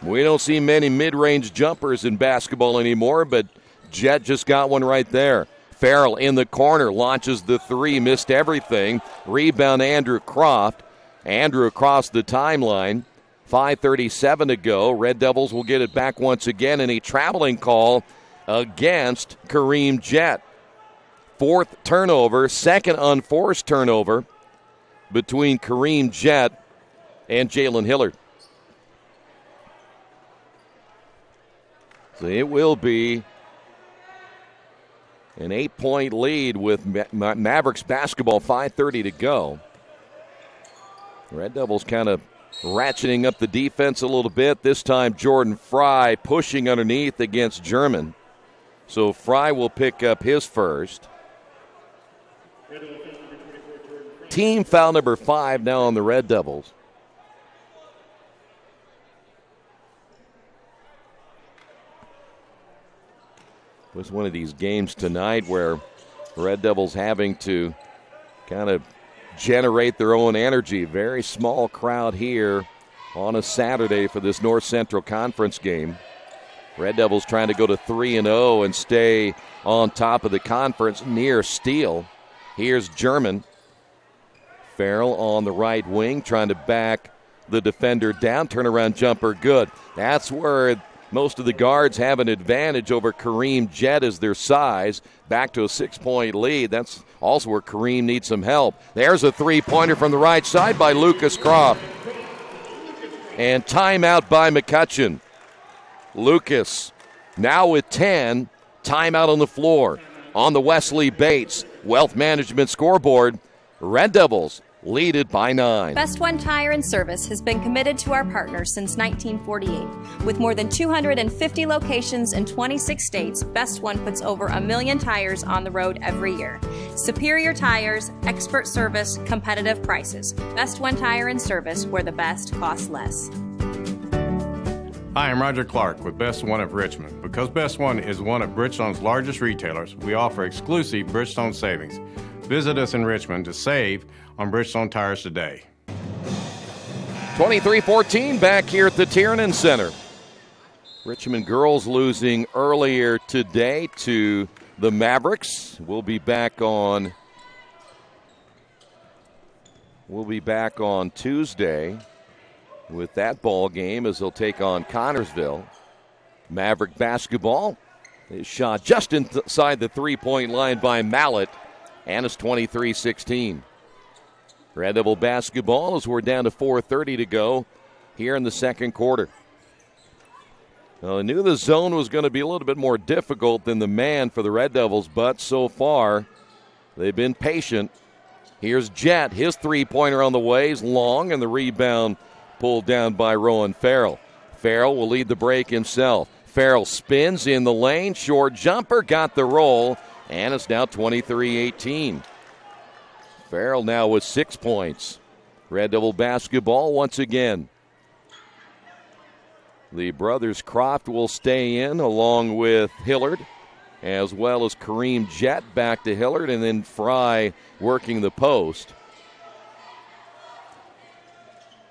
We don't see many mid-range jumpers in basketball anymore, but Jett just got one right there. Farrell in the corner. Launches the 3. Missed everything. Rebound Andrew Croft. Andrew across the timeline. 5:37 to go. Red Devils will get it back once again in a traveling call against Kareem Jett. 4th turnover, 2nd unforced turnover between Kareem Jett and Jalen Hillard. So it will be an 8-point lead with Mavericks basketball, 5:30 to go. Red Devils kind of ratcheting up the defense a little bit. This time Jordan Fry pushing underneath against German. So Fry will pick up his first. Team foul number 5 now on the Red Devils. It was one of these games tonight where Red Devils having to kind of generate their own energy. Very small crowd here on a Saturday for this North Central Conference game. Red Devils trying to go to 3-0 and stay on top of the conference near steal. Here's German. Farrell on the right wing trying to back the defender down. Turnaround jumper, good. That's where most of the guards have an advantage over Kareem Jett as their size. Back to a 6-point lead. That's also where Kareem needs some help. There's a three-pointer from the right side by Lucas Croft. And timeout by McCutcheon. Lucas now with 10. Timeout on the floor. On the Wesley Bates Wealth Management scoreboard, Red Devils lead it by 9. Best One Tire and Service has been committed to our partners since 1948. With more than 250 locations in 26 states, Best One puts over 1 million tires on the road every year. Superior tires, expert service, competitive prices. Best One Tire and Service, where the best costs less. Hi, I'm Roger Clark with Best One of Richmond. Because Best One is one of Bridgestone's largest retailers, we offer exclusive Bridgestone savings. Visit us in Richmond to save on Bridgestone tires today. 23-14 back here at the Tiernan Center. Richmond girls losing earlier today to the Mavericks. We'll be back on Tuesday with that ball game as they'll take on Connorsville. Maverick basketball is shot just inside the three-point line by Mallett, and it's 23-16. Red Devil basketball as we're down to 4:30 to go here in the second quarter. Well, I knew the zone was going to be a little bit more difficult than the man for the Red Devils, but so far they've been patient. Here's Jett. His three-pointer on the way is long, and the rebound pulled down by Rowan Farrell. Farrell will lead the break himself. Farrell spins in the lane. Short jumper, got the roll, and it's now 23-18. Farrell now with 6 points. Red Devil basketball once again. The brothers Croft will stay in along with Hillard, as well as Kareem Jett back to Hillard, and then Fry working the post.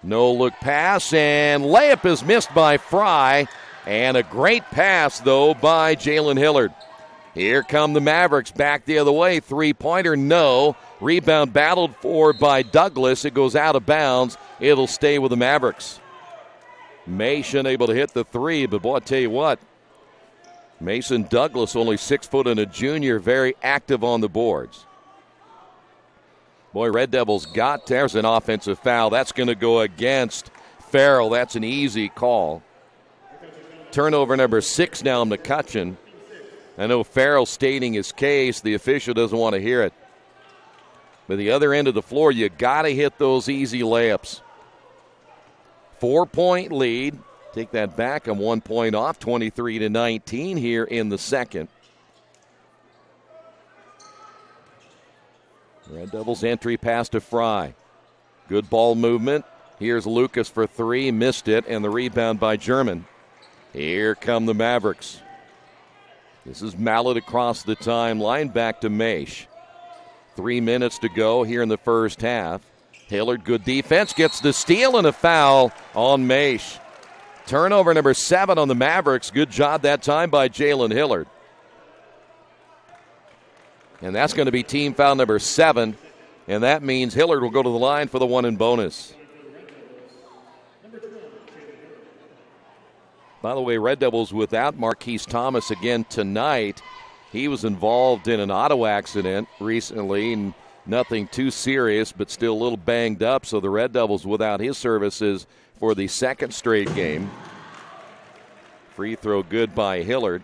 No-look pass, and layup is missed by Fry, and a great pass, though, by Jalen Hillard. Here come the Mavericks back the other way. Three-pointer, no. Rebound battled for by Douglas. It goes out of bounds. It'll stay with the Mavericks. Mason able to hit the three, but boy, I tell you what, Mason Douglas, only 6 foot and a junior, very active on the boards. Boy, Red Devils there's an offensive foul. That's going to go against Farrell. That's an easy call. Turnover number 6 now, McCutcheon. I know Farrell stating his case. The official doesn't want to hear it. But the other end of the floor, you got to hit those easy layups. 4-point lead. Take that back. I'm 1 point off, 23-19 here in the second. Red Devils entry pass to Fry. Good ball movement. Here's Lucas for three. Missed it, and the rebound by German. Here come the Mavericks. This is Mallett across the timeline. Back to Maish. 3 minutes to go here in the first half. Hillard, good defense, gets the steal and a foul on Maish. Turnover number 7 on the Mavericks. Good job that time by Jalen Hillard. And that's going to be team foul number 7. And that means Hillard will go to the line for the one and bonus. By the way, Red Devils without Marquise Thomas again tonight. He was involved in an auto accident recently, and nothing too serious, but still a little banged up. So the Red Devils without his services for the second straight game. Free throw good by Hillard.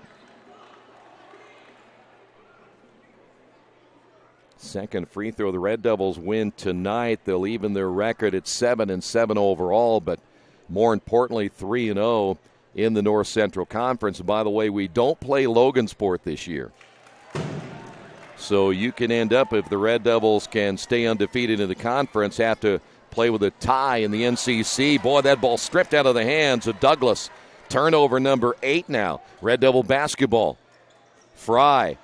Second free throw. The Red Devils win tonight. They'll even their record at 7-7 overall, but more importantly, 3-0 in the North Central Conference. And by the way, we don't play Logansport this year. So you can end up, if the Red Devils can stay undefeated in the conference, have to play with a tie in the NCC. Boy, that ball stripped out of the hands of Douglas. Turnover number 8 now. Red Devil basketball. Fry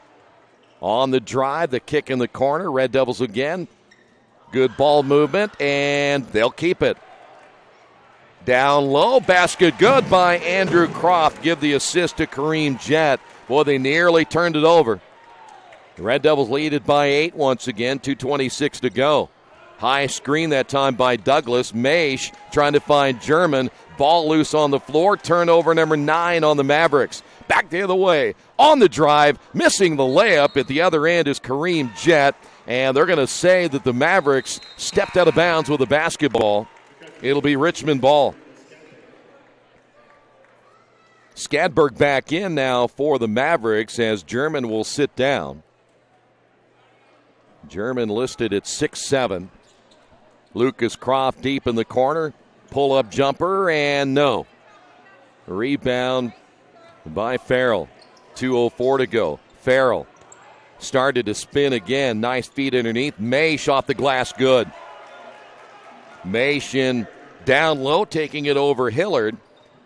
on the drive, the kick in the corner. Red Devils again. Good ball movement, and they'll keep it. Down low, basket good by Andrew Croft. Give the assist to Kareem Jett. Boy, they nearly turned it over. The Red Devils lead it by 8 once again, 2:26 to go. High screen that time by Douglas. Maish trying to find German. Ball loose on the floor. Turnover number 9 on the Mavericks. Back the other way. On the drive. Missing the layup. At the other end is Kareem Jett. And they're going to say that the Mavericks stepped out of bounds with a basketball. It'll be Richmond ball. Skadberg back in now for the Mavericks as German will sit down. German listed at 6'7". Lucas Croft deep in the corner. Pull-up jumper, and no. Rebound by Farrell. 2:04 to go. Farrell started to spin again. Nice feed underneath. Maish off the glass, good. Maish in down low, taking it over Hillard.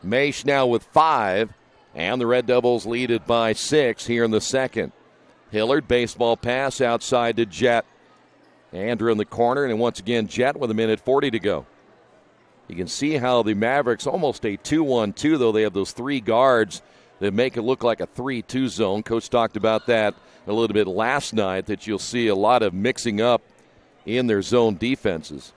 Maish now with 5, and the Red Devils lead it by 6 here in the second. Hillard, baseball pass outside to Jett. Andrew in the corner, and once again Jett with 1:40 to go. You can see how the Mavericks, almost a 2-1-2, though they have those 3 guards that make it look like a 3-2 zone. Coach talked about that a little bit last night, that you'll see a lot of mixing up in their zone defenses.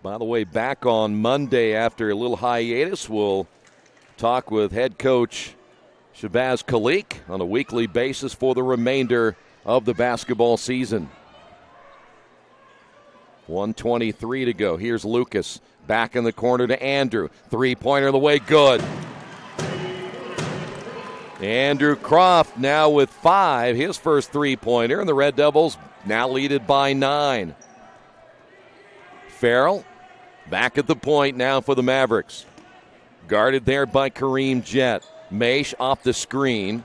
By the way, back on Monday after a little hiatus, we'll talk with head coach Shabazz Khalik on a weekly basis for the remainder of the basketball season. 1:23 to go. Here's Lucas back in the corner to Andrew. Three-pointer the way, good. Andrew Croft now with 5, his first three-pointer, and the Red Devils now lead it by 9. Farrell back at the point now for the Mavericks. Guarded there by Kareem Jett. Maish off the screen.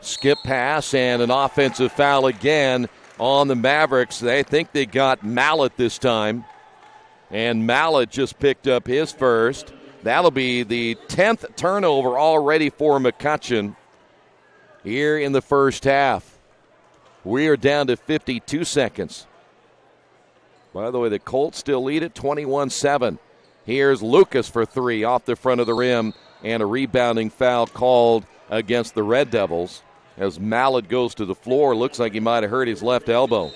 Skip pass and an offensive foul again on the Mavericks. They think they got Mallett this time. And Mallett just picked up his first. That'll be the 10th turnover already for McCutcheon here in the first half. We are down to 52 seconds. By the way, the Colts still lead it 21-7. Here's Lucas for 3 off the front of the rim, and a rebounding foul called against the Red Devils as Mallett goes to the floor. Looks like he might have hurt his left elbow.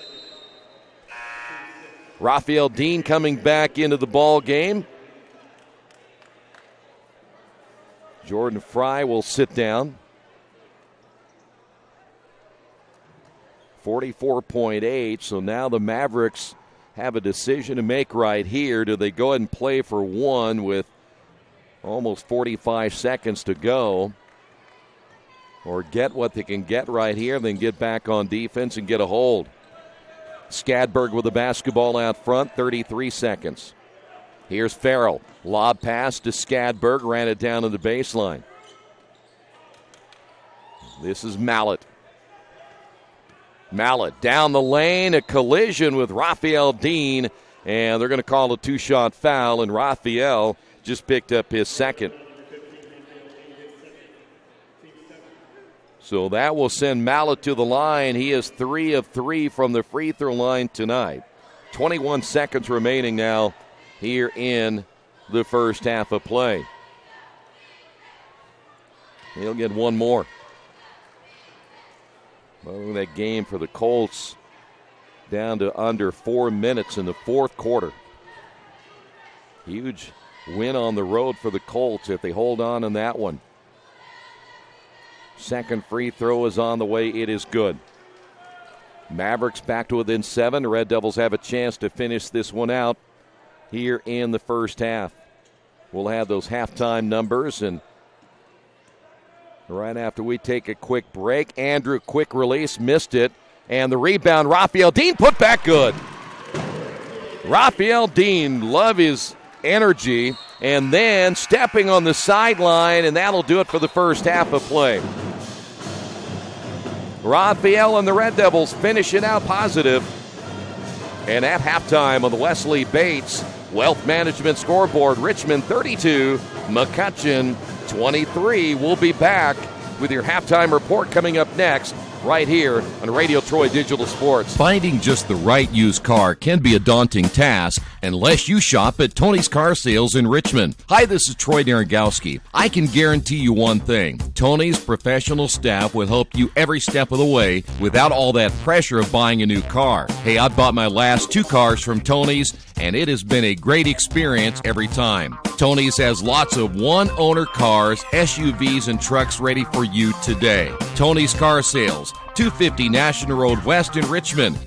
Raphael Dean coming back into the ball game. Jordan Fry will sit down. 44.8, so now the Mavericks have a decision to make right here. Do they go ahead and play for one with almost 45 seconds to go, or get what they can get right here, then get back on defense and get a hold? Skadberg with the basketball out front, 33 seconds. Here's Farrell. Lob pass to Skadberg, ran it down to the baseline. This is Mallett. Mallett down the lane, a collision with Raphael Dean, and they're going to call a 2-shot foul, and Raphael just picked up his second. So that will send Mallett to the line. He is 3 of 3 from the free throw line tonight. 21 seconds remaining now here in the first half of play. He'll get one more. Well, that game for the Colts down to under 4 minutes in the fourth quarter. Huge win on the road for the Colts if they hold on in that one. Second free throw is on the way. It is good. Mavericks back to within 7. The Red Devils have a chance to finish this one out here in the first half. We'll have those halftime numbers, and right after we take a quick break, Andrew, quick release, missed it, and the rebound, Raphael Dean put back good. Raphael Dean, love his energy, and then stepping on the sideline, and that'll do it for the first half of play. Raphael and the Red Devils finish it out positive. And at halftime on the Wesley Bates Wealth Management scoreboard, Richmond 32, McCutcheon 23. We'll be back with your halftime report coming up next right here on Radio Troy Digital Sports. Finding just the right used car can be a daunting task unless you shop at Tony's Car Sales in Richmond. Hi, this is Troy Naragowski. I can guarantee you one thing. Tony's professional staff will help you every step of the way without all that pressure of buying a new car. Hey, I bought my last 2 cars from Tony's, and it has been a great experience every time. Tony's has lots of one-owner cars, SUVs, and trucks ready for you today. Tony's Car Sales, 250 National Road West in Richmond.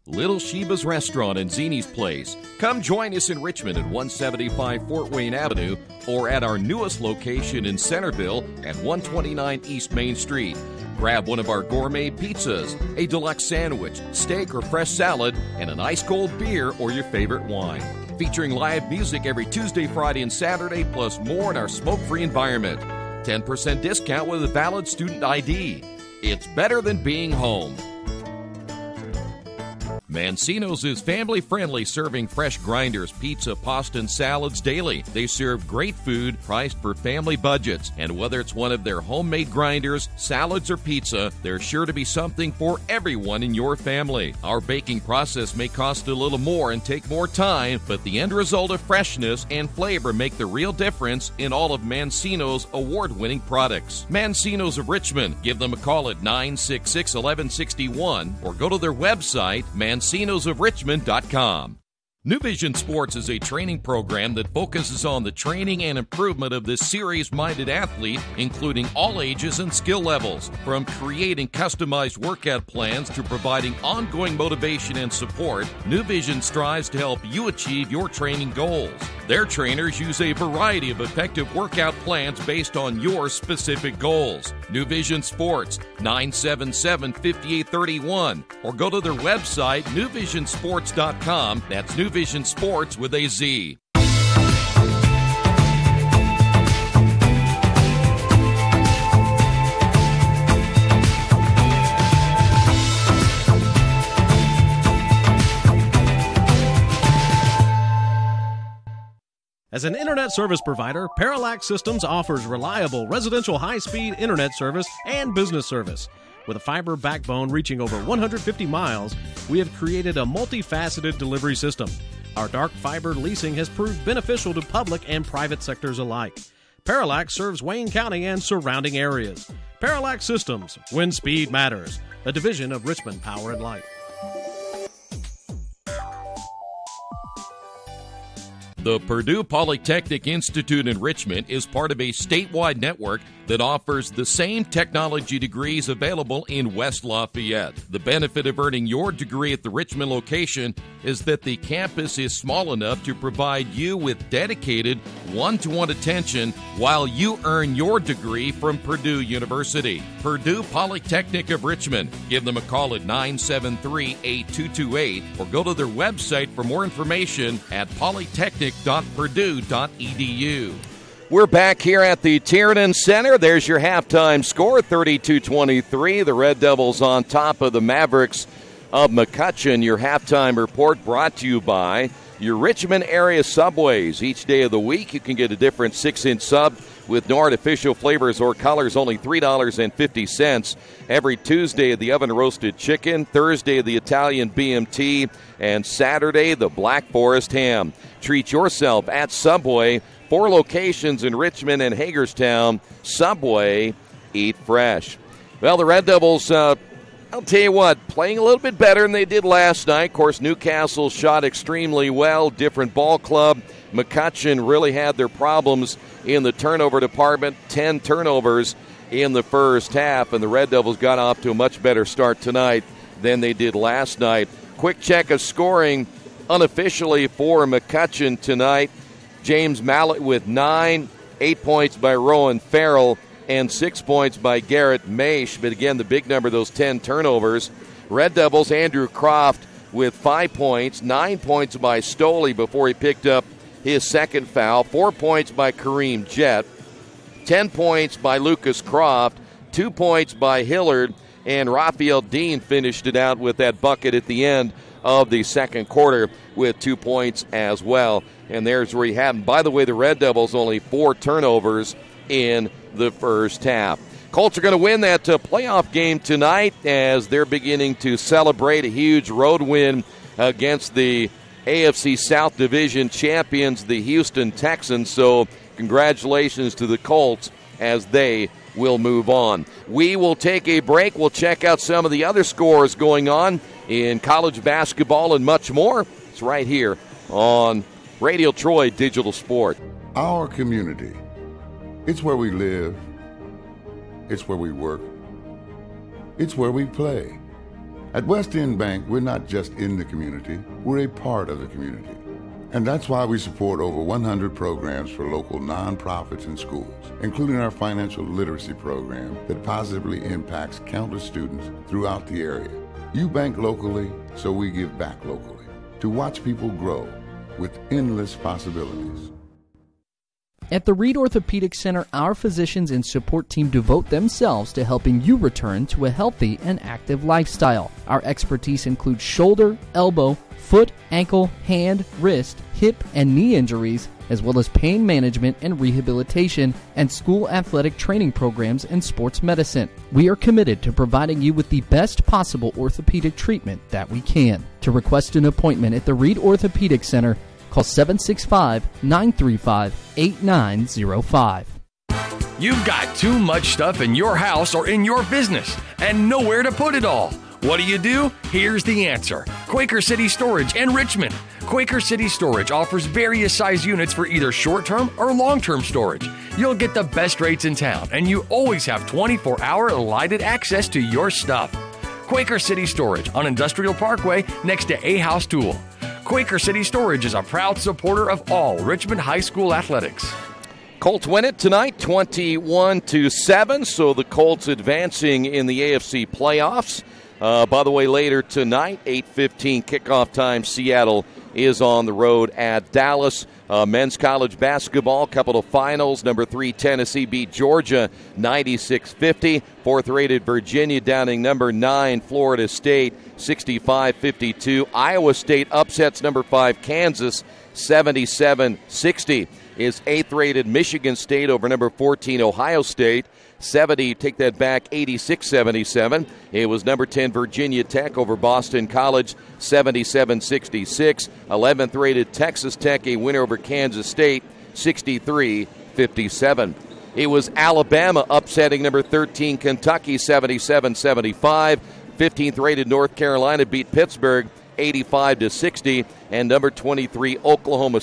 Little Sheba's Restaurant and Zini's Place. Come join us in Richmond at 175 Fort Wayne Avenue or at our newest location in Centerville at 129 East Main Street. Grab one of our gourmet pizzas, a deluxe sandwich, steak or fresh salad, and an ice cold beer or your favorite wine. Featuring live music every Tuesday, Friday, and Saturday, plus more in our smoke-free environment. 10% discount with a valid student ID. It's better than being home. Mancino's is family-friendly, serving fresh grinders, pizza, pasta, and salads daily. They serve great food priced for family budgets. And whether it's one of their homemade grinders, salads, or pizza, there's sure to be something for everyone in your family. Our baking process may cost a little more and take more time, but the end result of freshness and flavor make the real difference in all of Mancino's award-winning products. Mancino's of Richmond. Give them a call at 966-1161 or go to their website, Mancino'sofRichmond.com. New Vision Sports is a training program that focuses on the training and improvement of this serious-minded athlete, including all ages and skill levels. From creating customized workout plans to providing ongoing motivation and support, New Vision strives to help you achieve your training goals. Their trainers use a variety of effective workout plans based on your specific goals. New Vision Sports, 977-5831, or go to their website, newvisionsports.com. That's New Vision Sports with a Z. As an internet service provider, Parallax Systems offers reliable residential high-speed internet service and business service. With a fiber backbone reaching over 150 miles, we have created a multifaceted delivery system. Our dark fiber leasing has proved beneficial to public and private sectors alike. Parallax serves Wayne County and surrounding areas. Parallax Systems, when speed matters, a division of Richmond Power and Light. The Purdue Polytechnic Institute in Richmond is part of a statewide network that offers the same technology degrees available in West Lafayette. The benefit of earning your degree at the Richmond location is that the campus is small enough to provide you with dedicated one-to-one attention while you earn your degree from Purdue University. Purdue Polytechnic of Richmond. Give them a call at 973-8228 or go to their website for more information at polytechnic.purdue.edu. We're back here at the Tiernan Center. There's your halftime score, 32-23. The Red Devils on top of the Mavericks of McCUTCHEON. Your halftime report brought to you by your Richmond area Subways. Each day of the week, you can get a different 6-inch sub with no artificial flavors or colors, only $3.50. Every Tuesday, the oven-roasted chicken. Thursday, the Italian BMT. And Saturday, the Black Forest ham. Treat yourself at Subway. 4 locations in Richmond and Hagerstown. Subway, eat fresh. Well, the Red Devils, I'll tell you what, playing a little bit better than they did last night. Of course, Newcastle shot extremely well. Different ball club. McCutcheon really had their problems in the turnover department. 10 turnovers in the first half, and the Red Devils got off to a much better start tonight than they did last night. Quick check of scoring unofficially for McCutcheon tonight. James Mallett with 9, 8 points by Rowan Farrell, and 6 points by Garrett Maish. But again, the big number, those 10 turnovers. Red Devils, Andrew Croft with 5 points, 9 points by Stoley before he picked up his second foul, 4 points by Kareem Jett, 10 points by Lucas Croft, 2 points by Hillard, and Raphael Dean finished it out with that bucket at the end of the second quarter with 2 points as well. And there's where you have them. By the way, the Red Devils only 4 turnovers in the first half. Colts are going to win that playoff game tonight as they're beginning to celebrate a huge road win against the AFC South Division champions, the Houston Texans. So congratulations to the Colts as they will move on. We will take a break. We'll check out some of the other scores going on in college basketball and much more. It's right here on Radio Troy Digital Sport. Our community. It's where we live. It's where we work. It's where we play. At West End Bank, we're not just in the community, we're a part of the community. And that's why we support over 100 programs for local nonprofits and schools, including our financial literacy program that positively impacts countless students throughout the area. You bank locally, so we give back locally to watch people grow with endless possibilities. At the Reed Orthopedic Center, our physicians and support team devote themselves to helping you return to a healthy and active lifestyle. Our expertise includes shoulder, elbow, foot, ankle, hand, wrist, hip, and knee injuries, as well as pain management and rehabilitation, and school athletic training programs and sports medicine. We are committed to providing you with the best possible orthopedic treatment that we can. To request an appointment at the Reed Orthopedic Center, call 765-935-8905. You've got too much stuff in your house or in your business and nowhere to put it all. What do? Here's the answer. Quaker City Storage in Richmond. Quaker City Storage offers various size units for either short-term or long-term storage. You'll get the best rates in town, and you always have 24-hour lighted access to your stuff. Quaker City Storage on Industrial Parkway next to A House Tool. Quaker City Storage is a proud supporter of all Richmond High School athletics. Colts win it tonight, 21-7, so the Colts advancing in the AFC playoffs. By the way, later tonight, 8:15 kickoff time, Seattle is on the road at Dallas. Men's college basketball, couple of finals. Number 3 Tennessee beat Georgia 96-50. Fourth-rated Virginia downing number 9 Florida State 65-52. Iowa State upsets number 5 Kansas 77-60. Is 8th-rated Michigan State over number 14 Ohio State 86-77. It was number 10 Virginia Tech over Boston College 77-66. 11th-rated Texas Tech a winner over Kansas State 63-57. It was Alabama upsetting number 13 Kentucky 77-75. 15th-rated North Carolina beat Pittsburgh 85-60, and number 23 Oklahoma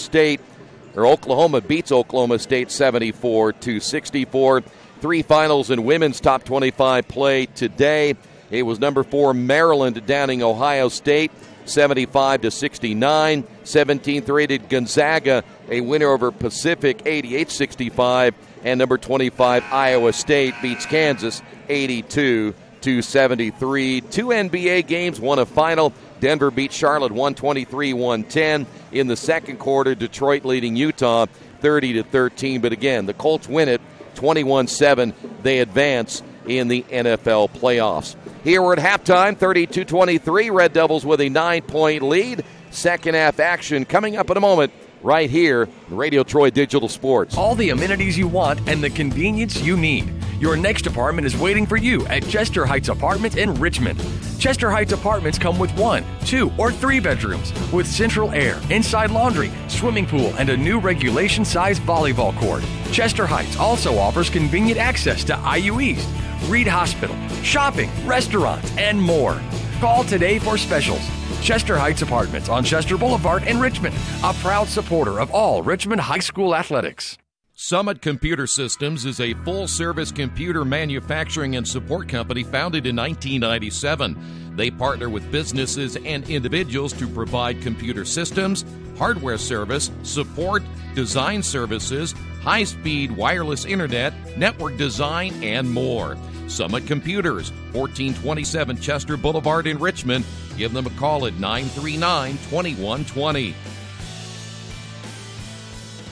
beats Oklahoma State 74-64. 3 finals in women's top 25 play today. It was number 4 Maryland downing Ohio State 75-69. 17th-rated Gonzaga a winner over Pacific 88-65, and number 25 Iowa State beats Kansas 82-73. 2 NBA games, one a final. Denver beat Charlotte 123-110. In the second quarter, Detroit leading Utah 30-13. But again, the Colts win it 21-7. They advance in the NFL playoffs. Here we're at halftime, 32-23. Red Devils with a 9-point lead. Second half action coming up in a moment right here on Radio Troy Digital Sports. All the amenities you want and the convenience you need. Your next apartment is waiting for you at Chester Heights Apartments in Richmond. Chester Heights Apartments come with 1, 2, or 3 bedrooms with central air, inside laundry, swimming pool, and a new regulation-size volleyball court. Chester Heights also offers convenient access to IU East, Reed Hospital, shopping, restaurants, and more. Call today for specials. Chester Heights Apartments on Chester Boulevard in Richmond, a proud supporter of all Richmond High School athletics. Summit Computer Systems is a full-service computer manufacturing and support company founded in 1997. They partner with businesses and individuals to provide computer systems, hardware service, support, design services, high-speed wireless internet, network design, and more. Summit Computers, 1427 Chester Boulevard in Richmond. Give them a call at 939-2120.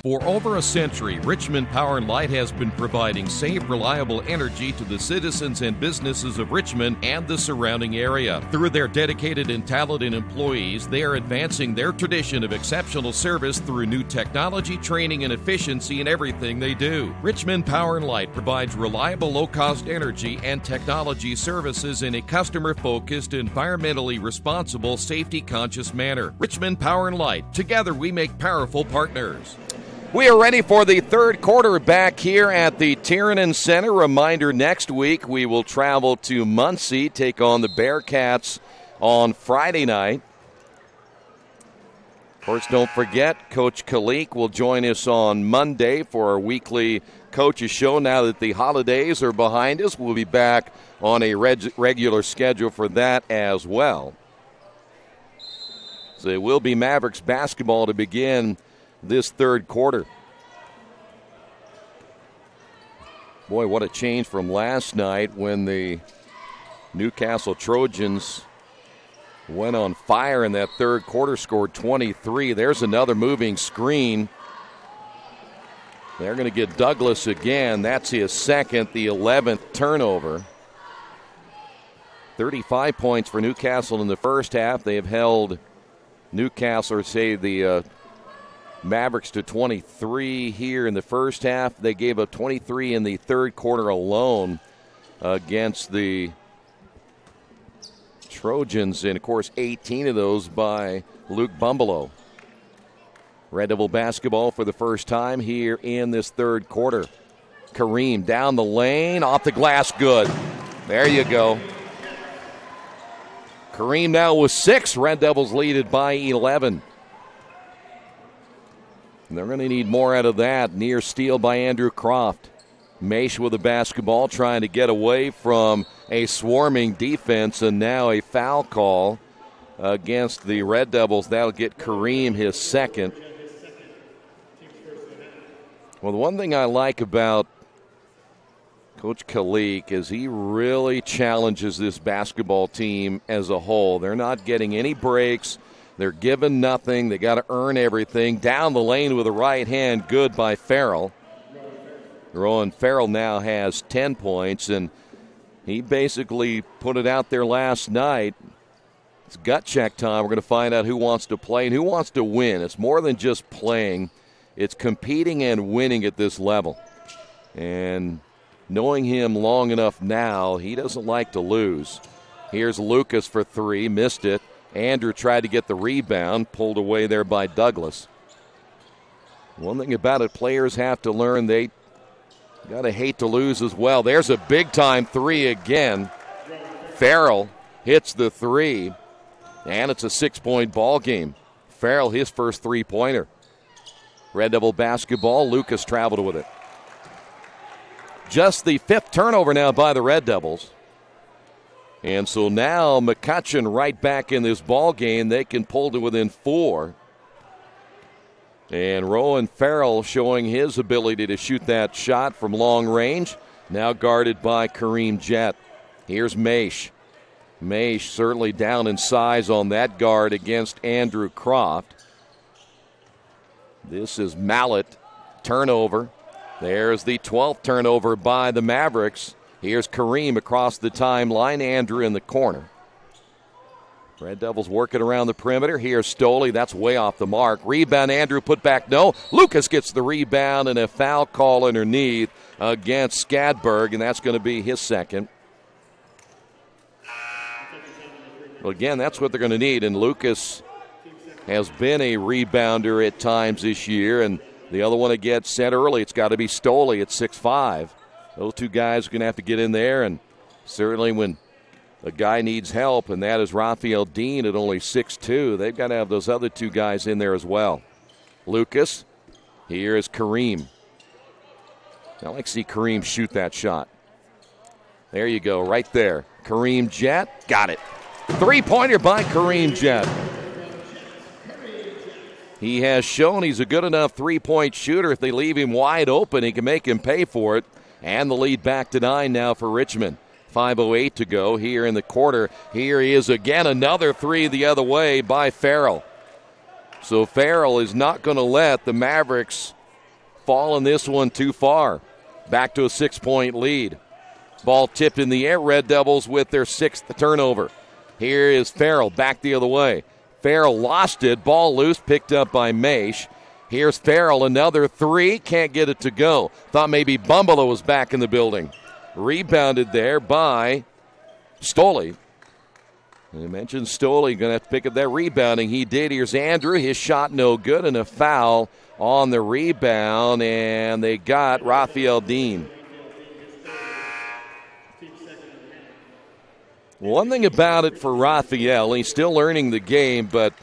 For over a century, Richmond Power & Light has been providing safe, reliable energy to the citizens and businesses of Richmond and the surrounding area. Through their dedicated and talented employees, they are advancing their tradition of exceptional service through new technology, training, and efficiency in everything they do. Richmond Power & Light provides reliable, low-cost energy and technology services in a customer-focused, environmentally responsible, safety-conscious manner. Richmond Power & Light. Together we make powerful partners. We are ready for the third quarter back here at the Tiernan Center. Reminder, next week we will travel to Muncie, take on the Bearcats on Friday night. Of course, don't forget, Coach Kalik will join us on Monday for our weekly coaches show. Now that the holidays are behind us, we'll be back on a regular schedule for that as well. So it will be Mavericks basketball to begin this third quarter. Boy, what a change from last night when the Newcastle Trojans went on fire in that third quarter, scored 23. There's another moving screen. They're going to get Douglas again. That's his second, the 11th turnover. 35 points for Newcastle in the first half. They have held Newcastle, or say the Mavericks, to 23 here in the first half. They gave up 23 in the third quarter alone against the Trojans, and of course 18 of those by Luke Bumbalow. Red Devil basketball for the first time here in this third quarter. Kareem down the lane, off the glass, good. There you go. Kareem now with 6. Red Devils lead it by 11. And they're going to need more out of that. Near steal by Andrew Croft. Maish with the basketball, trying to get away from a swarming defense, and now a foul call against the Red Devils. That'll get Kareem his second. Well, the one thing I like about Coach Kalik is he really challenges this basketball team as a whole. They're not getting any breaks. They're given nothing. They got to earn everything. Down the lane with a right hand, good by Farrell. Rowan Farrell now has 10 points, and he basically put it out there last night. It's gut check time. We're going to find out who wants to play and who wants to win. It's more than just playing. It's competing and winning at this level. And knowing him long enough now, he doesn't like to lose. Here's Lucas for 3, missed it. Andrew tried to get the rebound, pulled away there by Douglas. One thing about it, players have to learn they got to hate to lose as well. There's a big-time 3 again. Farrell hits the 3, and it's a 6-point ball game. Farrell, his first three-pointer. Red Devil basketball, Lucas traveled with it. Just the 5th turnover now by the Red Devils. And so now McCutcheon right back in this ball game. They can pull to within 4. And Rowan Farrell showing his ability to shoot that shot from long range. Now guarded by Kareem Jett. Here's Maish. Maish certainly down in size on that guard against Andrew Croft. This is Mallet. Turnover. There's the 12th turnover by the Mavericks. Here's Kareem across the timeline. Andrew in the corner. Red Devils working around the perimeter. Here's Stoley. That's way off the mark. Rebound, Andrew put back. No. Lucas gets the rebound and a foul call underneath against Skadberg, and that's going to be his second. Well, again, that's what they're going to need, and Lucas has been a rebounder at times this year, and the other one to get set early, it's got to be Stoley at 6'5". Those two guys are going to have to get in there, and certainly when a guy needs help, and that is Raphael Dean at only 6'2", they've got to have those other two guys in there as well. Lucas, here is Kareem. I like to see Kareem shoot that shot. There you go, right there. Kareem Jett, got it. Three-pointer by Kareem Jett. He has shown he's a good enough three-point shooter. If they leave him wide open, he can make him pay for it. And the lead back to 9 now for Richmond. 5:08 to go here in the quarter. Here he is again, another three the other way by Farrell. So Farrell is not going to let the Mavericks falling this one too far. Back to a 6-point lead. Ball tipped in the air. Red Devils with their 6th turnover. Here is Farrell back the other way. Farrell lost it. Ball loose, picked up by Maish. Here's Farrell, another 3. Can't get it to go. Thought maybe Bumbalo was back in the building. Rebounded there by Stoley. I mentioned Stoley going to have to pick up that rebounding. He did. Here's Andrew. His shot no good, and a foul on the rebound, and they got Raphael Dean. One thing about it for Raphael, he's still learning the game, but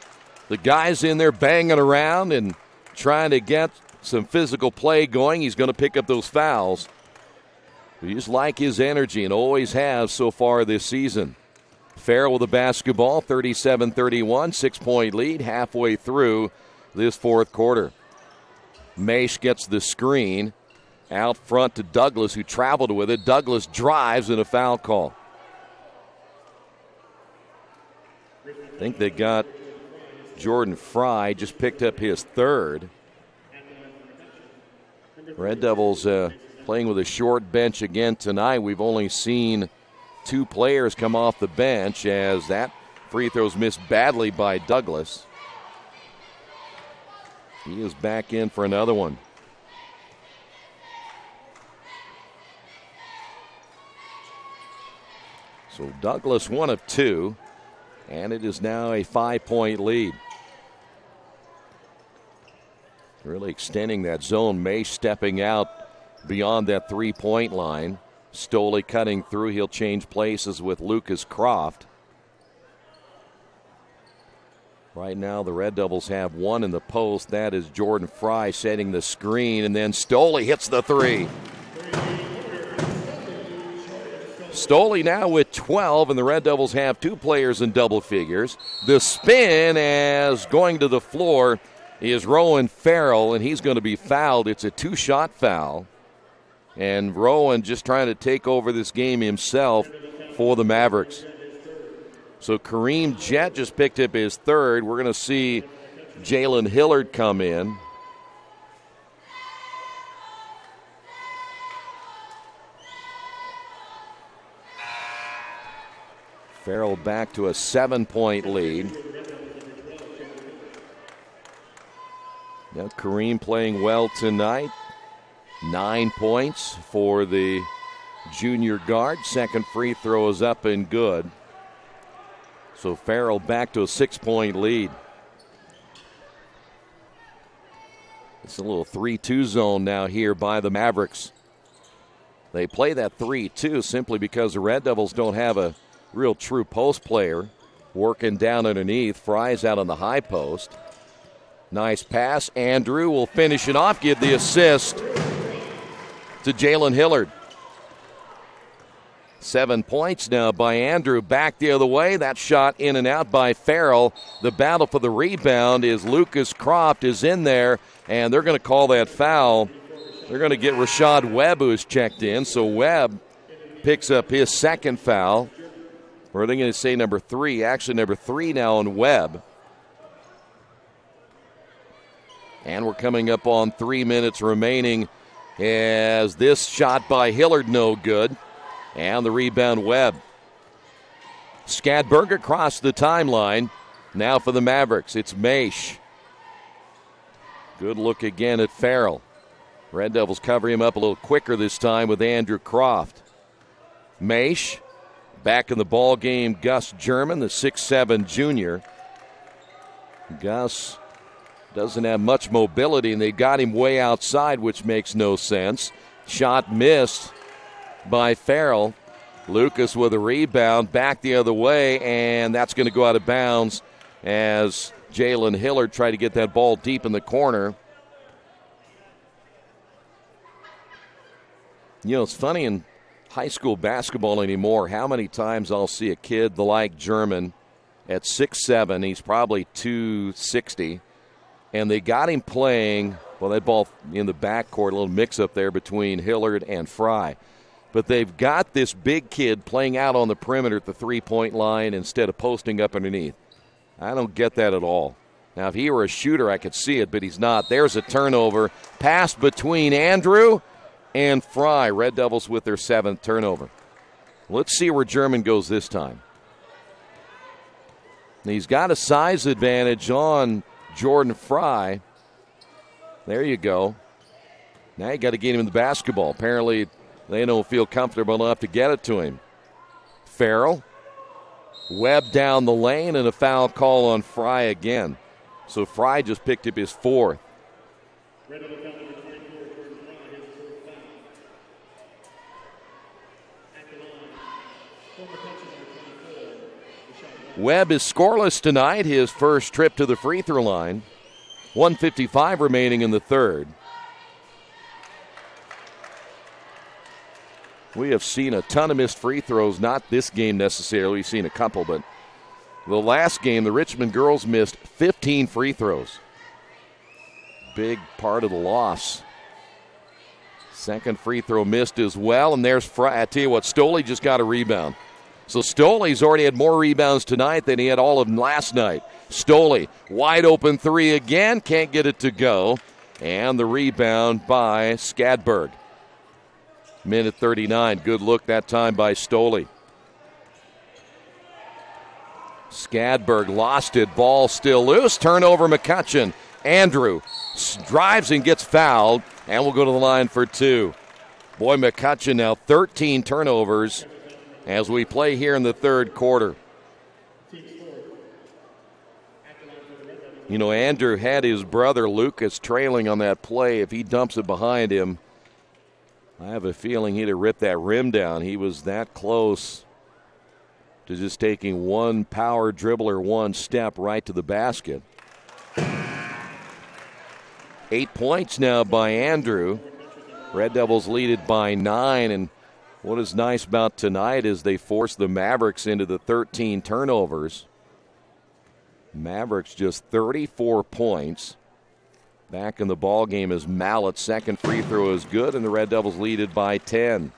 the guy's in there banging around and trying to get some physical play going. He's going to pick up those fouls. We just like his energy and always have so far this season. Farrell with the basketball, 37-31, 6-point lead halfway through this fourth quarter. Maish gets the screen out front to Douglas, who traveled with it. Douglas drives and a foul call. I think they got Jordan Fry, just picked up his 3rd. Red Devils playing with a short bench again tonight. We've only seen 2 players come off the bench, as that free throw's missed badly by Douglas. He is back in for another one. So Douglas 1 of 2, and it is now a 5-point lead. Really extending that zone. May stepping out beyond that 3-point line. Stoley cutting through. He'll change places with Lucas Croft. Right now the Red Devils have 1 in the post. That is Jordan Fry setting the screen, and then Stoley hits the 3. Stoley now with 12, and the Red Devils have 2 players in double figures. The spin as going to the floor is Rowan Farrell, and he's going to be fouled. It's a 2-shot foul. And Rowan just trying to take over this game himself for the Mavericks. So Kareem Jett just picked up his 3rd. We're going to see Jalen Hillard come in. Farrell back to a 7-point lead. Now Kareem playing well tonight. 9 points for the junior guard. 2nd free throw is up and good. So Farrell back to a 6-point lead. It's a little 3-2 zone now here by the Mavericks. They play that 3-2 simply because the Red Devils don't have a real true post player. Working down underneath. Fry's out on the high post. Nice pass. Andrew will finish it off, give the assist to Jalen Hillard. 7 points now by Andrew. Back the other way. That shot in and out by Farrell. The battle for the rebound is Lucas Croft is in there, and they're going to call that foul. They're going to get Rashad Webb, who is checked in. So Webb picks up his 2nd foul. Or are they going to say number 3? Actually, number 3 now on Webb. And we're coming up on 3 minutes remaining as this shot by Hillard no good. And the rebound Webb. Skadberg across the timeline. Now for the Mavericks, it's Maish. Good look again at Farrell. Red Devils cover him up a little quicker this time with Andrew Croft. Maish. Back in the ball game, Gus German, the 6'7 junior. Gus doesn't have much mobility, and they got him way outside, which makes no sense. Shot missed by Farrell. Lucas with a rebound, back the other way, and that's going to go out of bounds as Jalen Hillard tried to get that ball deep in the corner. You know, it's funny in high school basketball anymore how many times I'll see a kid like German at 6'7", he's probably 260, and they got him playing, well, that ball in the backcourt, a little mix-up there between Hillard and Fry. But they've got this big kid playing out on the perimeter at the three-point line instead of posting up underneath. I don't get that at all. Now, if he were a shooter, I could see it, but he's not. There's a turnover. Pass between Andrew and Fry. Red Devils with their 7th turnover. Let's see where German goes this time. He's got a size advantage on Jordan Fry. There you go. Now you got to get him in the basketball. Apparently, they don't feel comfortable enough to get it to him. Farrell. Webb down the lane, and a foul call on Fry again. So Fry just picked up his 4th. Webb is scoreless tonight, his first trip to the free throw line. 1:55 remaining in the third. We have seen a ton of missed free throws, not this game necessarily. We've seen a couple, but the last game, the Richmond girls missed 15 free throws. Big part of the loss. Second free throw missed as well, and there's Fry. I tell you what, Stoley just got a rebound. So Stoley's already had more rebounds tonight than he had all of them last night. Stoley, wide open 3 again, can't get it to go. And the rebound by Skadberg. Minute 39, good look that time by Stoley. Skadberg lost it, ball still loose, turnover McCutcheon. Andrew drives and gets fouled, and will go to the line for 2. Boy, McCutcheon now 13 turnovers as we play here in the third quarter. You know, Andrew had his brother Lucas trailing on that play. If he dumps it behind him, I have a feeling he'd have ripped that rim down. He was that close to just taking one power dribbler, one step right to the basket. 8 points now by Andrew. Red Devils lead it by 9, and what is nice about tonight is they forced the Mavericks into the 13 turnovers. Mavericks just 34 points. Back in the ball game is Mallett's second free throw is good, and the Red Devils lead it by 10.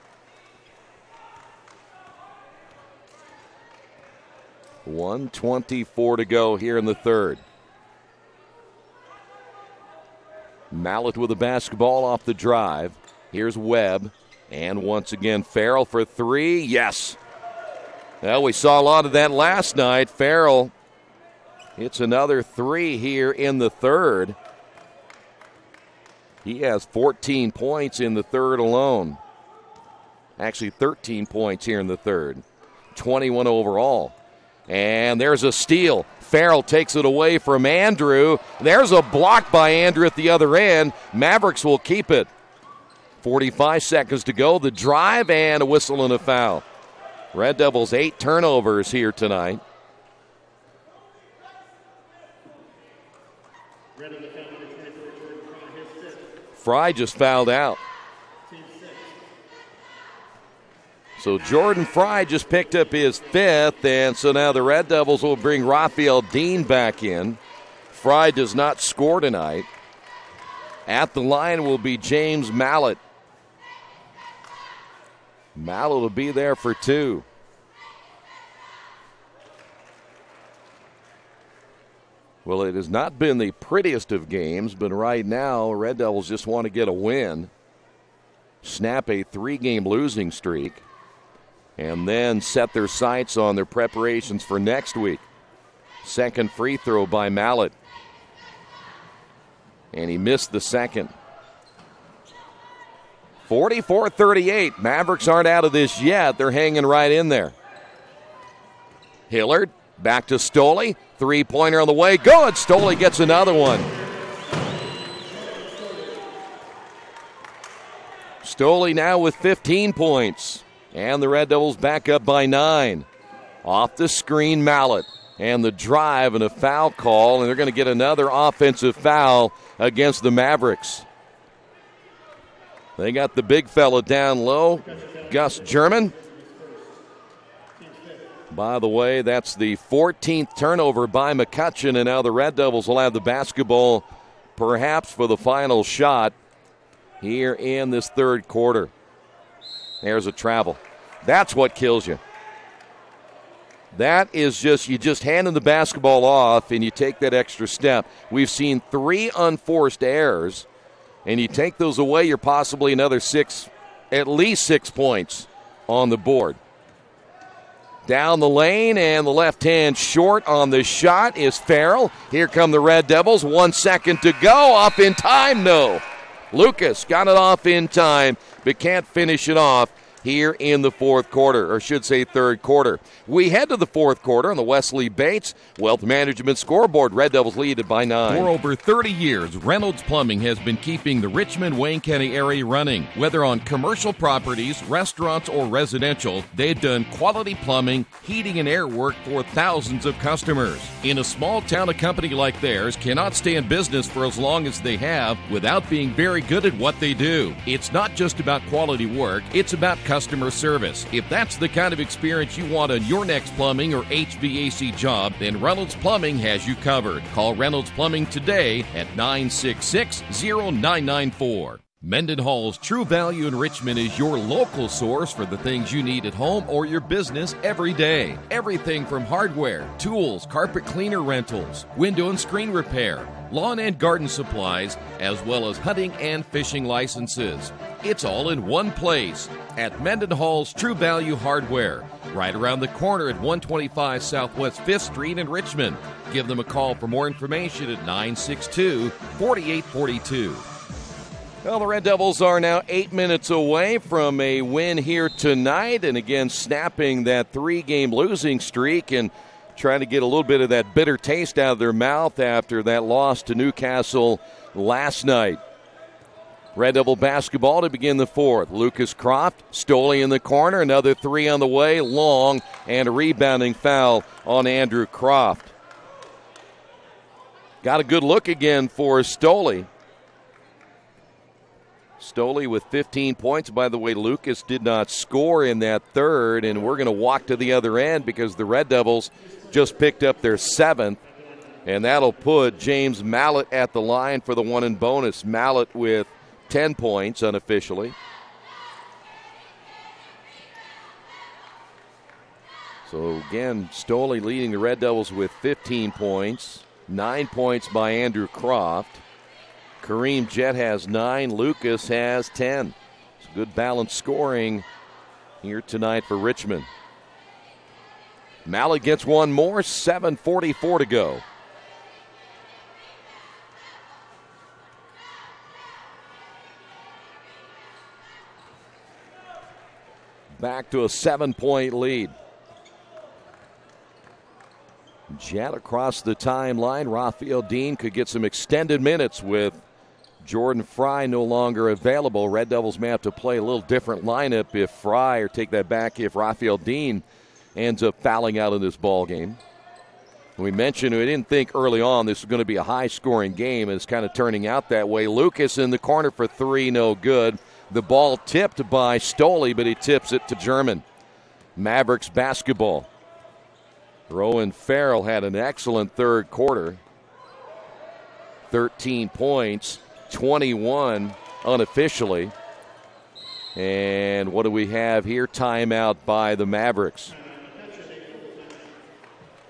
1:24 to go here in the third. Mallett with the basketball off the drive. Here's Webb, and once again Farrell for 3. Yes. Well, we saw a lot of that last night. Farrell hits another 3 here in the third. He has 14 points in the third alone. Actually, 13 points here in the third. 21 overall. And there's a steal. Farrell takes it away from Andrew. There's a block by Andrew at the other end. Mavericks will keep it. 45 seconds to go. The drive and a whistle and a foul. Red Devils 8 turnovers here tonight. Fry just fouled out. So Jordan Fry just picked up his 5th, and so now the Red Devils will bring Raphael Dean back in. Fry does not score tonight. At the line will be James Mallett. Mallett will be there for 2. Well, it has not been the prettiest of games, but right now, Red Devils just want to get a win, snap a 3-game losing streak, and then set their sights on their preparations for next week. Second free throw by Mallett. And he missed the second. 44-38. Mavericks aren't out of this yet. They're hanging right in there. Hillard back to Stoley. 3-pointer on the way. Good. Stoley gets another one. Stoley now with 15 points. And the Red Devils back up by 9. Off the screen, Mallett. And the drive and a foul call. And they're going to get another offensive foul against the Mavericks. They got the big fella down low. Gus German. By the way, that's the 14th turnover by McCutcheon, and now the Red Devils will have the basketball perhaps for the final shot here in this third quarter. There's a travel. That's what kills you. That is just, you just hand them the basketball off and you take that extra step. We've seen 3 unforced errors, and you take those away, you're possibly another 6, at least 6 points on the board. Down the lane, and the left hand short on the shot is Farrell. Here come the Red Devils. 1 second to go. Off in time? No. Lucas got it off in time, but can't finish it off here in the fourth quarter, or should say third quarter. We head to the fourth quarter on the Wesley Bates Wealth Management scoreboard. Red Devils lead it by 9. For over 30 years, Reynolds Plumbing has been keeping the Richmond-Wayne County area running. Whether on commercial properties, restaurants, or residential, they've done quality plumbing, heating, and air work for thousands of customers. In a small town, a company like theirs cannot stay in business for as long as they have without being very good at what they do. It's not just about quality work, it's about customer service. If that's the kind of experience you want on your next plumbing or HVAC job, then Reynolds Plumbing has you covered. Call Reynolds Plumbing today at 966-0994. Mendenhall's True Value in Richmond is your local source for the things you need at home or your business every day. Everything from hardware, tools, carpet cleaner rentals, window and screen repair, lawn and garden supplies, as well as hunting and fishing licenses. It's all in one place at Mendenhall's True Value Hardware, right around the corner at 125 Southwest 5th Street in Richmond. Give them a call for more information at 962-4842. Well, the Red Devils are now 8 minutes away from a win here tonight, and again snapping that 3-game losing streak and trying to get a little bit of that bitter taste out of their mouth after that loss to Newcastle last night. Red Devil basketball to begin the fourth. Lucas Croft, Stoley in the corner, another 3 on the way, long, and a rebounding foul on Andrew Croft. Got a good look again for Stoley. Stoley with 15 points. By the way, Lucas did not score in that third, and we're going to walk to the other end because the Red Devils just picked up their 7th, and that'll put James Mallett at the line for the 1 and bonus. Mallett with 10 points unofficially. So again, Stoley leading the Red Devils with 15 points, 9 points by Andrew Croft. Kareem Jett has 9, Lucas has 10. It's good balanced scoring here tonight for Richmond. Mallett gets one more, 7:44 to go. Back to a 7-point lead. Jett across the timeline. Raphael Dean could get some extended minutes with Jordan Fry no longer available. Red Devils may have to play a little different lineup if Fry, or take that back, if Raphael Dean ends up fouling out in this ball game. We mentioned we didn't think early on this was going to be a high-scoring game, and it's kind of turning out that way. Lucas in the corner for 3, no good. The ball tipped by Stoley, but he tips it to German. Mavericks basketball. Rowan Farrell had an excellent third quarter. 13 points, 21 unofficially. And what do we have here? Timeout by the Mavericks.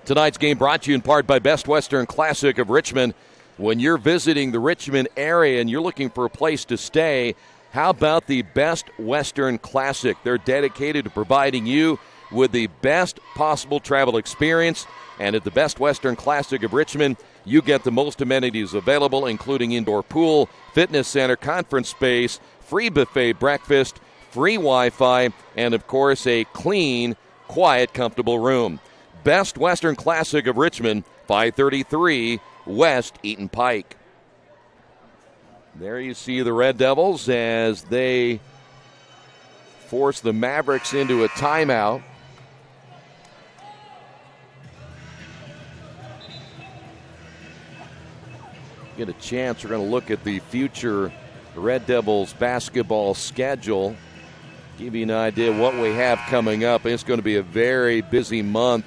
Tonight's game brought to you in part by Best Western Classic of Richmond. When you're visiting the Richmond area and you're looking for a place to stay, how about the Best Western Classic? They're dedicated to providing you with the best possible travel experience. And at the Best Western Classic of Richmond, you get the most amenities available, including indoor pool, fitness center, conference space, free buffet breakfast, free Wi-Fi, and, of course, a clean, quiet, comfortable room. Best Western Classic of Richmond, 533 West Eaton Pike. There you see the Red Devils as they force the Mavericks into a timeout. Get a chance, we're going to look at the future Red Devils basketball schedule. Give you an idea what we have coming up. It's going to be a very busy month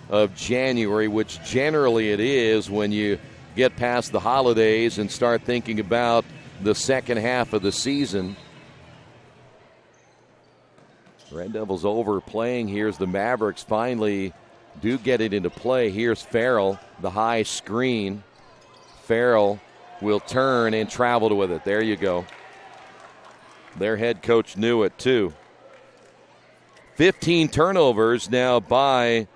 of January, which generally it is when you get past the holidays and start thinking about the second half of the season. Red Devils overplaying. Here's the Mavericks finally do get it into play. Here's Farrell, the high screen. Farrell will turn and travel with it. There you go. Their head coach knew it too. 15 turnovers now by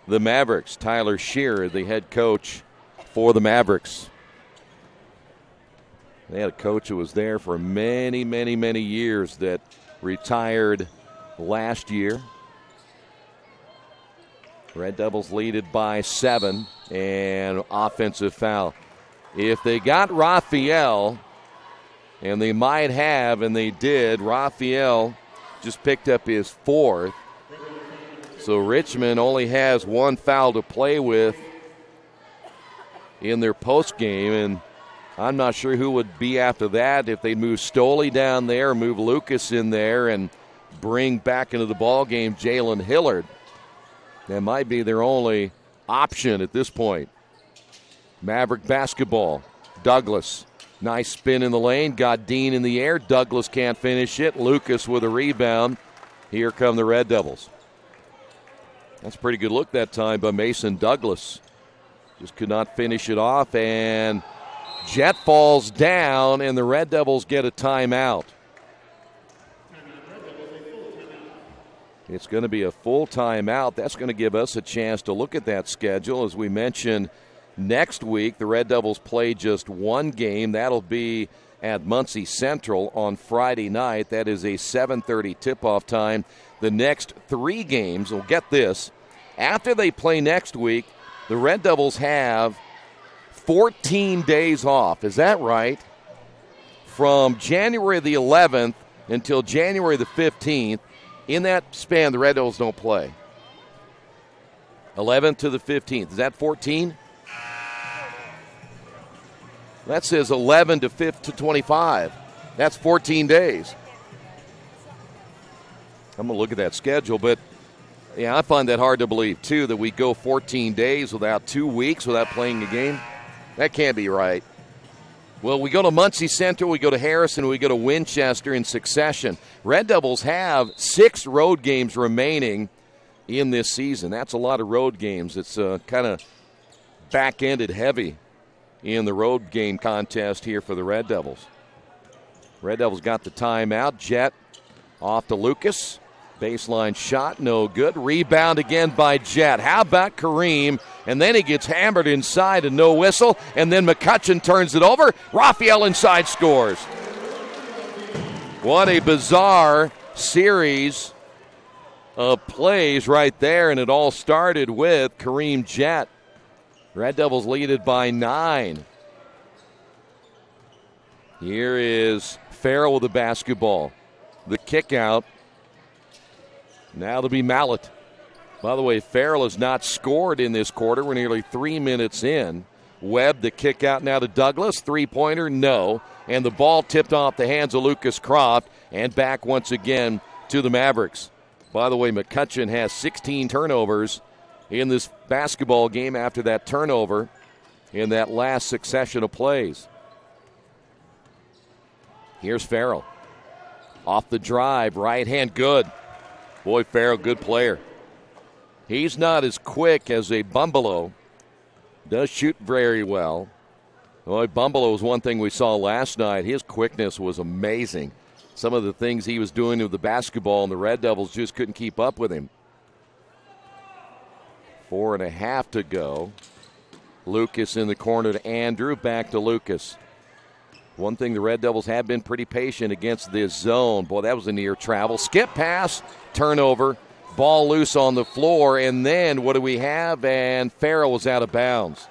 the Mavericks. Tyler Shearer, the head coach for the Mavericks. They had a coach who was there for many, many, many years that retired last year. Red Devils lead it by 7, and offensive foul. If they got Raphael, and they might have, and they did, Raphael just picked up his 4th. So Richmond only has 1 foul to play with in their post game, and I'm not sure who would be after that if they move Stoley down there, move Lucas in there, and bring back into the ball game Jalen Hillard. That might be their only option at this point. Maverick basketball. Douglas, nice spin in the lane, got Dean in the air. Douglas can't finish it. Lucas with a rebound. Here come the Red Devils. That's a pretty good look that time by Mason Douglas. Just could not finish it off, and Jet falls down, and the Red Devils get a timeout. It's going to be a full timeout. That's going to give us a chance to look at that schedule. As we mentioned, next week the Red Devils play just 1 game. That'll be at Muncie Central on Friday night. That is a 7:30 tip-off time. The next 3 games, well, get this, after they play next week, the Red Devils have 14 days off. Is that right? From January the 11th until January the 15th. In that span, the Red Devils don't play. 11th to the 15th. Is that 14? That says 11 to 5th to 25. That's 14 days. I'm going to look at that schedule, but yeah, I find that hard to believe, too, that we go 14 days without 2 weeks without playing a game. That can't be right. Well, we go to Muncie Central, we go to Harrison, we go to Winchester in succession. Red Devils have 6 road games remaining in this season. That's a lot of road games. It's kind of back-ended heavy in the road game contest here for the Red Devils. Red Devils got the timeout. Jet off to Lucas. Baseline shot, no good. Rebound again by Jet. How about Kareem? And then he gets hammered inside, and no whistle. And then McCutcheon turns it over. Raphael inside scores. What a bizarre series of plays right there, and it all started with Kareem Jet. Red Devils lead it by 9. Here is Farrell with the basketball. The kick out. Now to be Mallet. By the way, Farrell has not scored in this quarter. We're nearly 3 minutes in. Webb, the kick out now to Douglas. 3-pointer, no. And the ball tipped off the hands of Lucas Croft. And back once again to the Mavericks. By the way, McCutcheon has 16 turnovers in this basketball game after that turnover in that last succession of plays. Here's Farrell. Off the drive, right hand, good. Boy, Farrell, good player. He's not as quick as a Bumbelow. Does shoot very well. Boy, Bumbelow was one thing we saw last night. His quickness was amazing. Some of the things he was doing with the basketball, and the Red Devils just couldn't keep up with him. 4.5 to go. Lucas in the corner to Andrew. Back to Lucas. One thing, the Red Devils have been pretty patient against this zone. Boy, that was a near travel. Skip pass, turnover, ball loose on the floor, and then what do we have? And Farrell was out of bounds.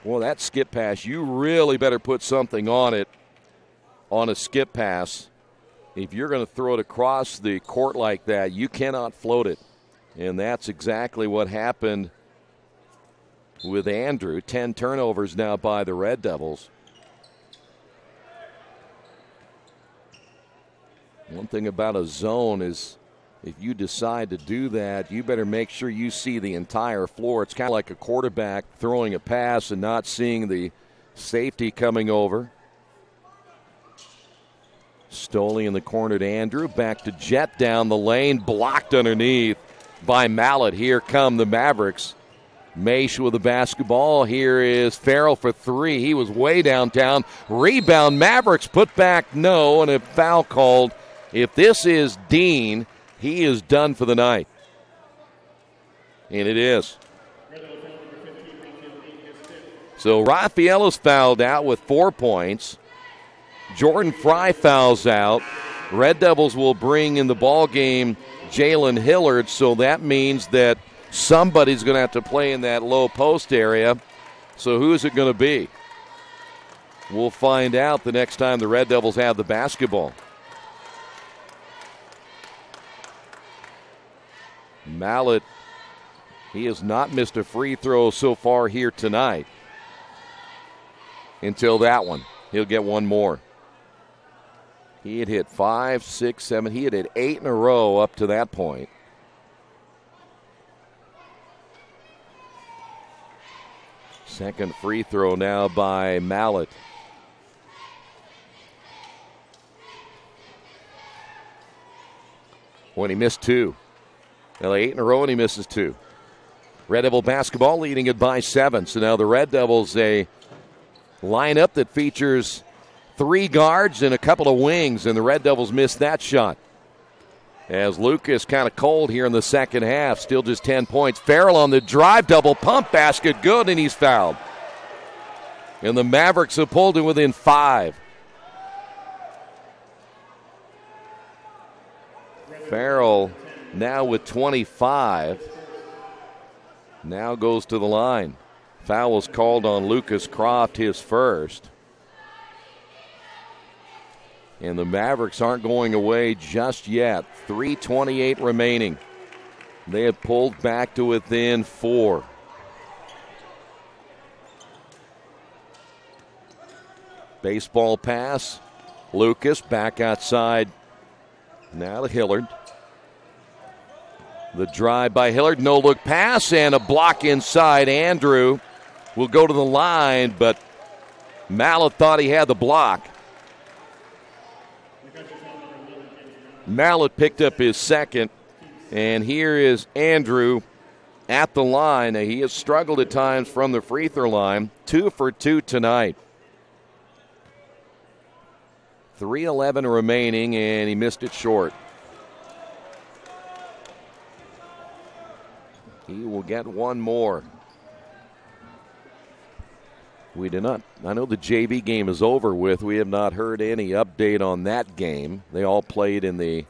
Well, that skip pass, you really better put something on it on a skip pass. If you're going to throw it across the court like that, you cannot float it. And that's exactly what happened with Andrew. 10 turnovers now by the Red Devils. One thing about a zone is if you decide to do that, you better make sure you see the entire floor. It's kind of like a quarterback throwing a pass and not seeing the safety coming over. Stoley in the corner to Andrew. Back to Jet down the lane. Blocked underneath by Mallett. Here come the Mavericks. Maish with the basketball. Here is Farrell for three. He was way downtown. Rebound. Mavericks put back no, and a foul called. If this is Dean, he is done for the night. And it is. So Raphael is fouled out with 4 points. Jordan Fry fouls out. Red Devils will bring in the ball game Jalen Hillard, so that means that somebody's going to have to play in that low post area. So who is it going to be? We'll find out the next time the Red Devils have the basketball. Mallett, he has not missed a free throw so far here tonight. Until that one. He'll get one more. He had hit 5, 6, 7. He had hit 8 in a row up to that point. Second free throw now by Mallett. When he missed 2. Now 8 in a row and he misses 2. Red Devil basketball leading it by 7. So now the Red Devils, a lineup that features 3 guards and a couple of wings, and the Red Devils missed that shot. As Lucas kind of cold here in the second half, still just 10 points. Farrell on the drive, double pump basket, good, and he's fouled. And the Mavericks have pulled him within 5. Farrell now with 25. Now goes to the line. Foul was called on Lucas Croft, his first. And the Mavericks aren't going away just yet. 3:28 remaining. They have pulled back to within 4. Baseball pass. Lucas back outside. Now to Hillard. The drive by Hillard. No look pass and a block inside. Andrew will go to the line, but Mallett thought he had the block. Mallett picked up his second, and here is Andrew at the line. Now, he has struggled at times from the free throw line. 2 for 2 tonight. 3:11 remaining, and he missed it short. He will get one more. We did not. I know the JV game is over with. We have not heard any update on that game. They all played in the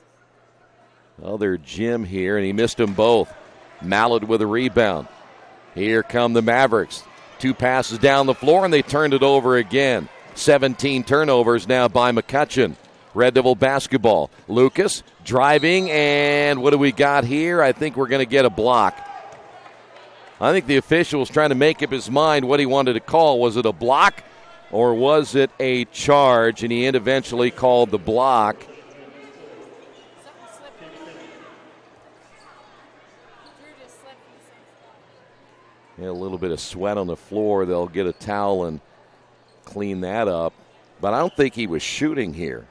other gym here, and he missed them both. Mallett with a rebound. Here come the Mavericks. 2 passes down the floor, and they turned it over again. 17 turnovers now by McCutcheon. Red Devil basketball. Lucas driving, and what do we got here? I think we're going to get a block. I think the official was trying to make up his mind what he wanted to call. Was it a block or was it a charge? And he eventually called the block. Yeah, a little bit of sweat on the floor. They'll get a towel and clean that up. But I don't think he was shooting here.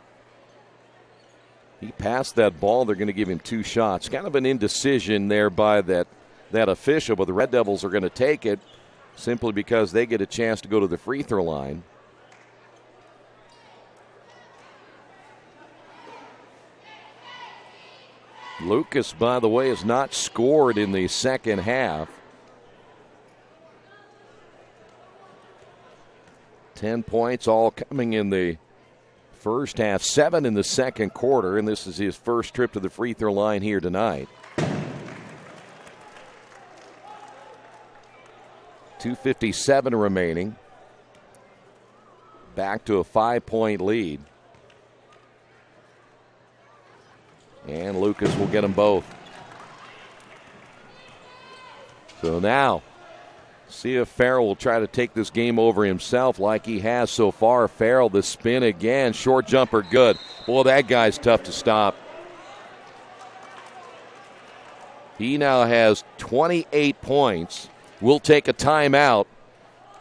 He passed that ball. They're going to give him 2 shots. Kind of an indecision there by that official, but the Red Devils are going to take it simply because they get a chance to go to the free throw line. Lucas, by the way, has not scored in the second half. 10 points all coming in the first half, 7 in the second quarter, and this is his first trip to the free throw line here tonight. 2:57 remaining. Back to a 5-point lead. And Lucas will get them both. So now, see if Farrell will try to take this game over himself like he has so far. Farrell, the spin again. Short jumper, good. Boy, that guy's tough to stop. He now has 28 points. We'll take a timeout.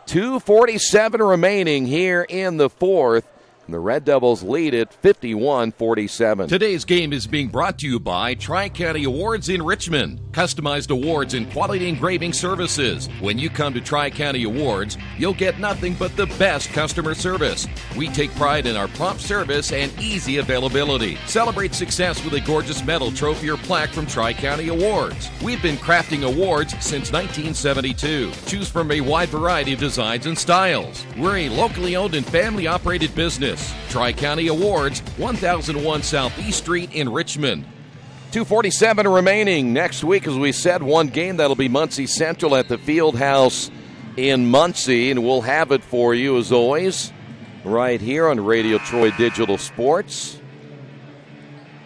2:47 remaining here in the fourth. The Red Devils lead it 51-47. Today's game is being brought to you by Tri-County Awards in Richmond. Customized awards and quality engraving services. When you come to Tri-County Awards, you'll get nothing but the best customer service. We take pride in our prompt service and easy availability. Celebrate success with a gorgeous medal, trophy, or plaque from Tri-County Awards. We've been crafting awards since 1972. Choose from a wide variety of designs and styles. We're a locally owned and family-operated business. Tri-County Awards, 1001 Southeast Street in Richmond. 2:47 remaining. Next week, as we said, one game that'll be Muncie Central at the Field House in Muncie, and we'll have it for you as always right here on Radio Troy Digital Sports.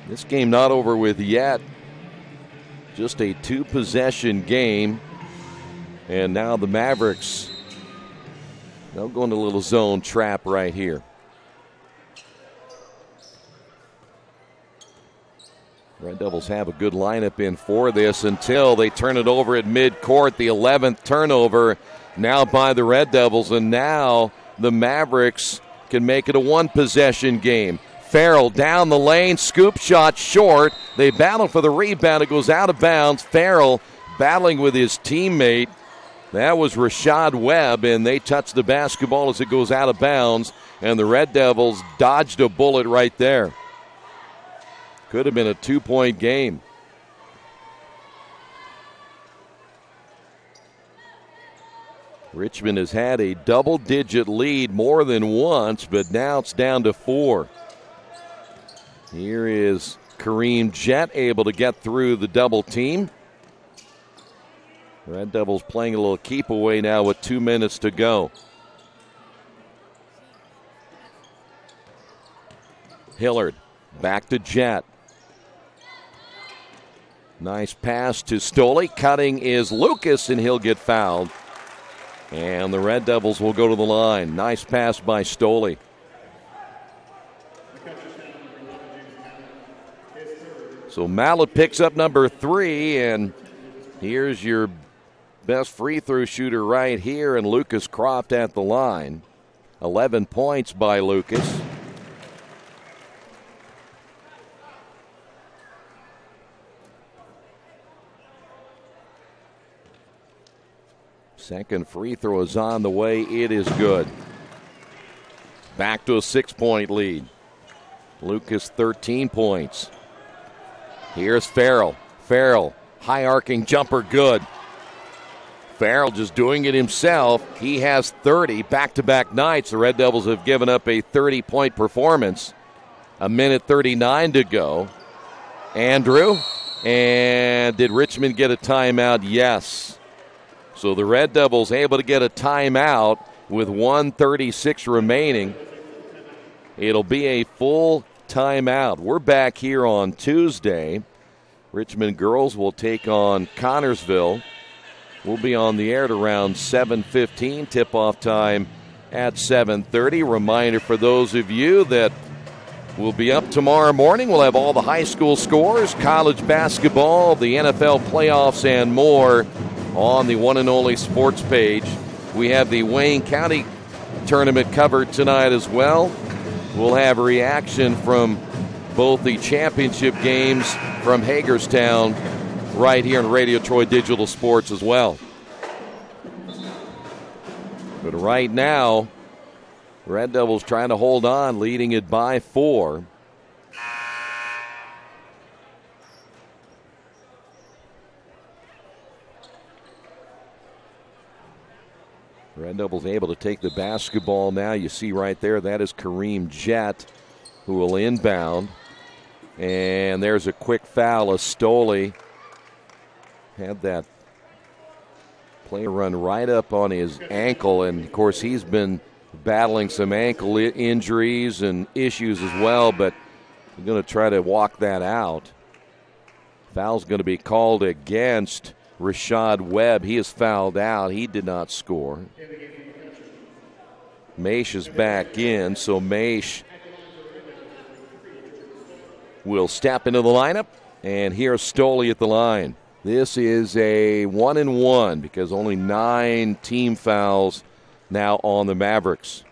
This game not over with yet. Just a two-possession game. And now the Mavericks, they'll go into a little zone trap right here. Red Devils have a good lineup in for this until they turn it over at midcourt. The 11th turnover now by the Red Devils, and now the Mavericks can make it a one-possession game. Farrell down the lane, scoop shot short. They battle for the rebound. It goes out of bounds. Farrell battling with his teammate. That was Rashad Webb, and they touch the basketball as it goes out of bounds, and the Red Devils dodged a bullet right there. Could have been a two-point game. Richmond has had a double-digit lead more than once, but now it's down to 4. Here is Kareem Jett able to get through the double team. Red Devils playing a little keep away now with 2 minutes to go. Hillard back to Jett. Nice pass to Stoley. Cutting is Lucas, and he'll get fouled. And the Red Devils will go to the line. Nice pass by Stoley. So Mallet picks up number 3, and here's your best free throw shooter right here, and Lucas Croft at the line. 11 points by Lucas. Second free throw is on the way. It is good. Back to a 6-point lead. Lucas 13 points. Here's Farrell. Farrell, high arcing jumper, good. Farrell just doing it himself. He has 30 back-to-back nights. The Red Devils have given up a 30-point performance. A minute 39 to go. Andrew, and did Richmond get a timeout? Yes. So the Red Devils able to get a timeout with 1:36 remaining. It'll be a full timeout. We're back here on Tuesday. Richmond girls will take on Connorsville. We'll be on the air at around 7:15. Tip-off time at 7:30. Reminder for those of you that we'll be up tomorrow morning. We'll have all the high school scores, college basketball, the NFL playoffs, and more on the one and only sports page. We have the Wayne County tournament covered tonight as well. We'll have a reaction from both the championship games from Hagerstown right here on Radio Troy Digital Sports as well. But right now, Red Devils trying to hold on, leading it by 4. Red Devils able to take the basketball now. You see right there, that is Kareem Jett who will inbound. And there's a quick foul. Stoley had that player run right up on his ankle. And, of course, he's been battling some ankle injuries and issues as well. But we're going to try to walk that out. Foul's going to be called against Rashad Webb. He is fouled out. He did not score. Maish is back in, so Maish will step into the lineup. And here's Stoley at the line. This is a 1-and-1 because only 9 team fouls now on the Mavericks.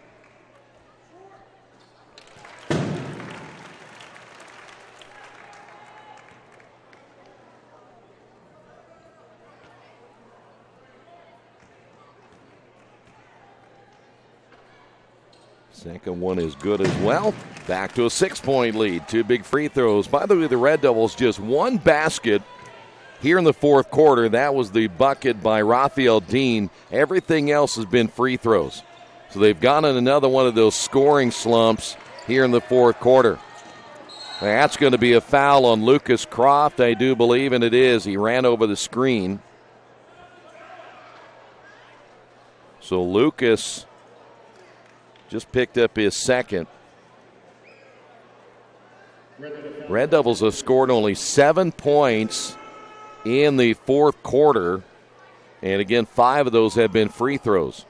Second one is good as well. Back to a 6-point lead. 2 big free throws. By the way, the Red Devils just one basket here in the fourth quarter. That was the bucket by Raphael Dean. Everything else has been free throws. So they've gone in another one of those scoring slumps here in the fourth quarter. That's going to be a foul on Lucas Croft, I do believe, and it is. He ran over the screen. So Lucas just picked up his second. Red Devils have scored only 7 points in the fourth quarter. And again, 5 of those have been free throws.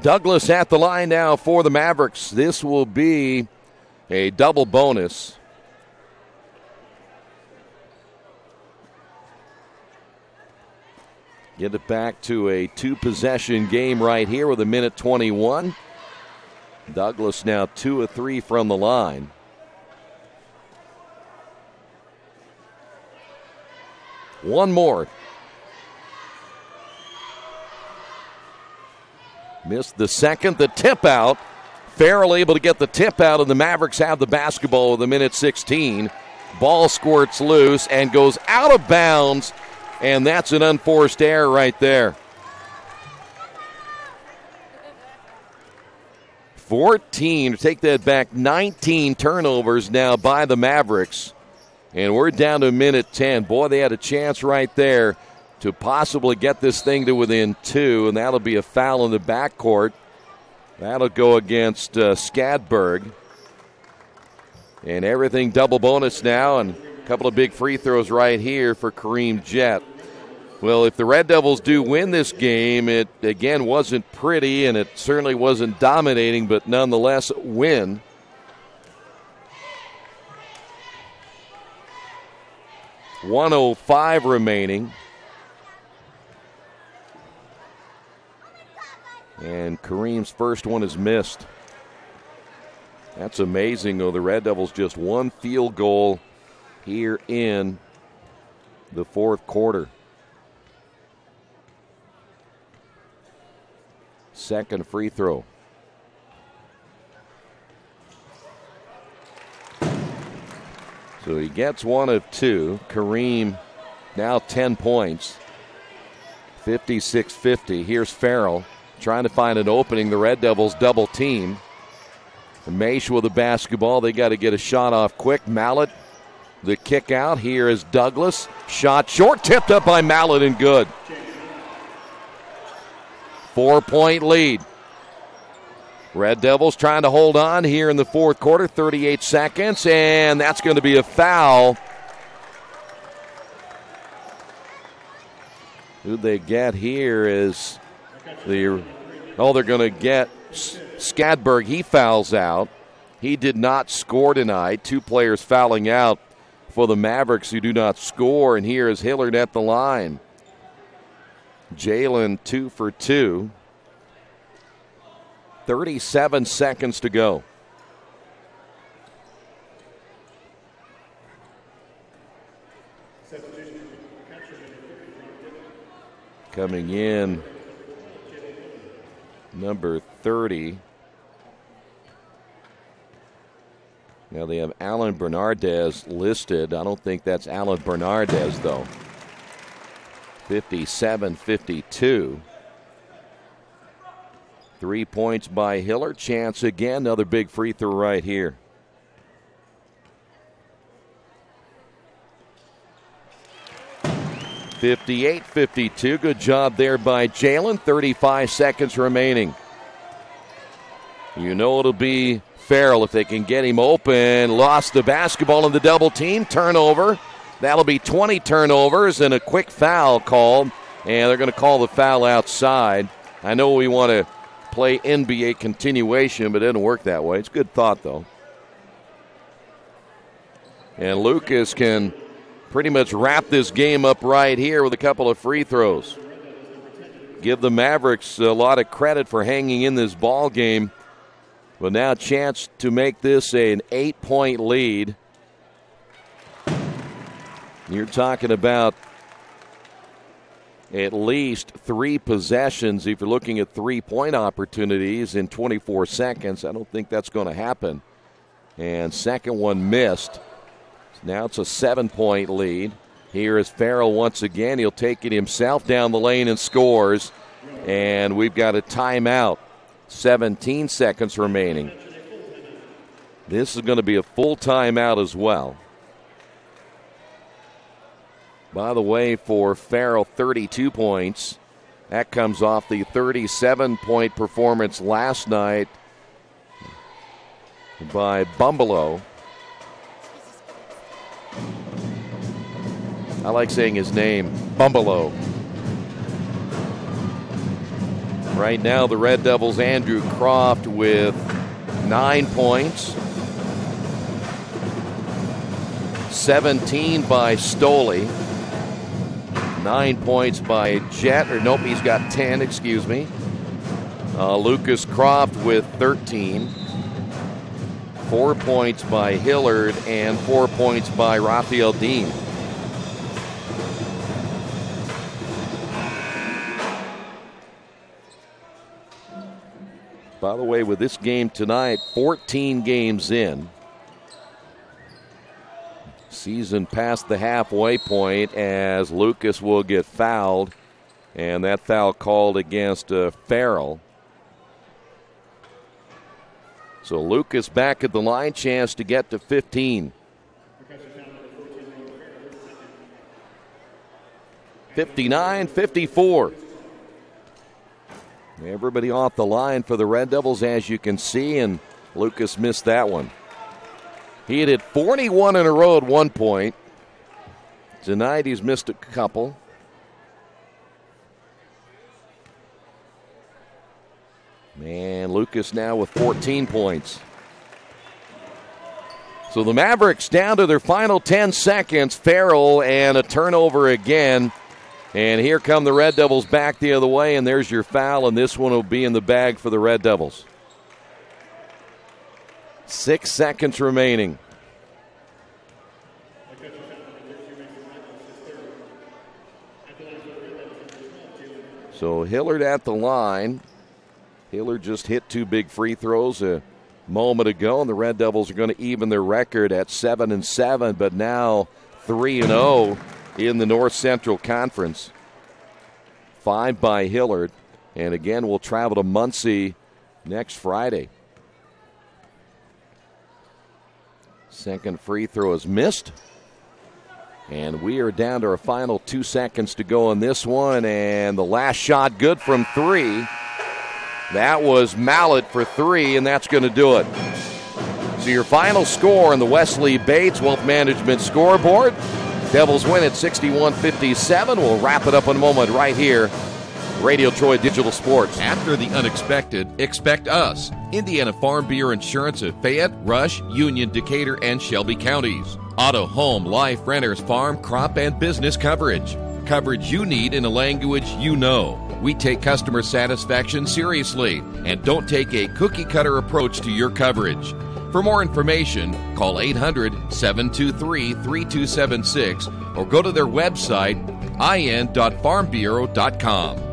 Douglas at the line now for the Mavericks. This will be a double bonus. Get it back to a 2-possession game right here with 1:21. Douglas now 2 of 3 from the line. One more. Missed the second, the tip out. Farrell able to get the tip out, and the Mavericks have the basketball with 1:16. Ball squirts loose and goes out of bounds, and that's an unforced error right there. 14, take that back, 19 turnovers now by the Mavericks. And we're down to 1:10. Boy, they had a chance right there to possibly get this thing to within 2, and that'll be a foul in the backcourt. That'll go against Skadberg. And everything double bonus now, and a couple of big free throws right here for Kareem Jett. Well, if the Red Devils do win this game, it again wasn't pretty, and it certainly wasn't dominating, but nonetheless win. .105 remaining. And Kareem's first one is missed. That's amazing, though. The Red Devils just one field goal here in the fourth quarter. Second free throw. So he gets 1 of 2. Kareem now 10 points. 56-50. Here's Farrell trying to find an opening. The Red Devils double team. Maish with the basketball. They got to get a shot off quick. Mallett, the kick out. Here is Douglas. Shot short, tipped up by Mallett and good. 4-point lead. Red Devils trying to hold on here in the fourth quarter. 38 seconds, and that's going to be a foul. Who they get here is they're going to get Skadberg. He fouls out. He did not score tonight. 2 players fouling out for the Mavericks who do not score. And here is Hillard at the line. Jalen 2 for 2. 37 seconds to go. Coming in, number 30. Now they have Alan Bernardez listed. I don't think that's Alan Bernardez, though. 57-52. 3 points by Hiller. Chance again. Another big free throw right here. (58-52). Good job there by Jalen. 35 seconds remaining. You know it'll be Farrell if they can get him open. Lost the basketball in the double team. Turnover. That'll be 20 turnovers and a quick foul called. And they're going to call the foul outside. I know we want to play NBA continuation, but it didn't work that way. It's a good thought, though. And Lucas can pretty much wrap this game up right here with a couple of free throws. Give the Mavericks a lot of credit for hanging in this ball game. But now a chance to make this an 8-point lead. You're talking about at least 3 possessions if you're looking at 3-point opportunities in 24 seconds. I don't think that's going to happen. And second one missed. Now it's a 7-point lead. Here is Farrell once again. He'll take it himself down the lane and scores. And we've got a timeout. 17 seconds remaining. This is going to be a full timeout as well. By the way, for Farrell, 32 points. That comes off the 37-point performance last night by Bumbalo. I like saying his name, Bumbalo. Right now, the Red Devils' Andrew Croft with 9 points. 17 by Stoley. 9 points by Jet, or nope, he's got 10, excuse me. Lucas Croft with 13. 4 points by Hillard and 4 points by Raphael Dean. By the way, with this game tonight, 14 games in. Season past the halfway point as Lucas will get fouled. And that foul called against Farrell. So Lucas back at the line, chance to get to 15. 59-54. Everybody off the line for the Red Devils, as you can see, and Lucas missed that one. He had hit 41 in a row at one point. Tonight he's missed a couple. And Lucas now with 14 points. So the Mavericks down to their final 10 seconds. Farrell and a turnover again. And here come the Red Devils back the other way, and there's your foul, and this one will be in the bag for the Red Devils. 6 seconds remaining. So Hillard at the line. Hillard just hit 2 big free throws a moment ago, and the Red Devils are going to even their record at 7-7, but now 3-0 in the North Central Conference. 5 by Hillard, and again we'll travel to Muncie next Friday. Second free throw is missed. And we are down to our final 2 seconds to go in this one. And the last shot good from 3. That was Mallet for 3, and that's going to do it. So your final score in the Wesley Bates Wealth Management scoreboard. Devils win at 61-57. We'll wrap it up in a moment right here. Radio Troy Digital Sports. After the unexpected, expect us. Indiana Farm Bureau Insurance of Fayette, Rush, Union, Decatur, and Shelby counties. Auto, home, life, renters, farm, crop, and business coverage. Coverage you need in a language you know. We take customer satisfaction seriously and don't take a cookie-cutter approach to your coverage. For more information, call 800-723-3276 or go to their website, in.farmbureau.com.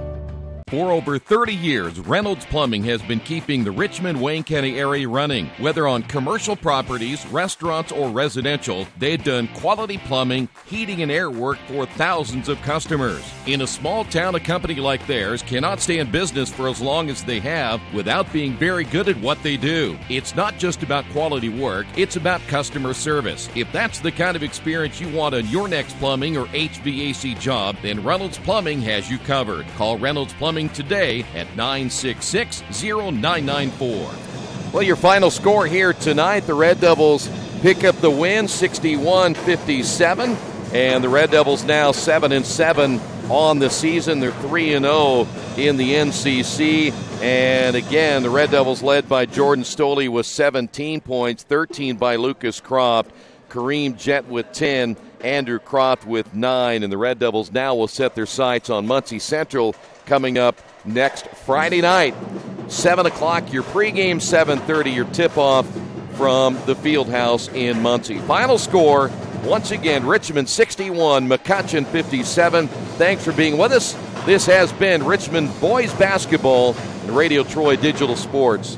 For over 30 years, Reynolds Plumbing has been keeping the Richmond-Wayne County area running. Whether on commercial properties, restaurants, or residential, they've done quality plumbing, heating, and air work for thousands of customers. In a small town, a company like theirs cannot stay in business for as long as they have without being very good at what they do. It's not just about quality work, it's about customer service. If that's the kind of experience you want on your next plumbing or HVAC job, then Reynolds Plumbing has you covered. Call Reynolds Plumbing today at 966-0994. Well, your final score here tonight, the Red Devils pick up the win, 61-57, and the Red Devils now 7-7 on the season. They're 3-0 in the NCC, and again, the Red Devils led by Jordan Stoley with 17 points, 13 by Lucas Croft, Kareem Jett with 10, Andrew Croft with 9, and the Red Devils now will set their sights on Muncie Central coming up next Friday night. 7 o'clock, your pregame, 7:30, your tip-off from the Fieldhouse in Muncie. Final score, once again, Richmond 61, McCutcheon 57. Thanks for being with us. This has been Richmond Boys Basketball and Radio Troy Digital Sports.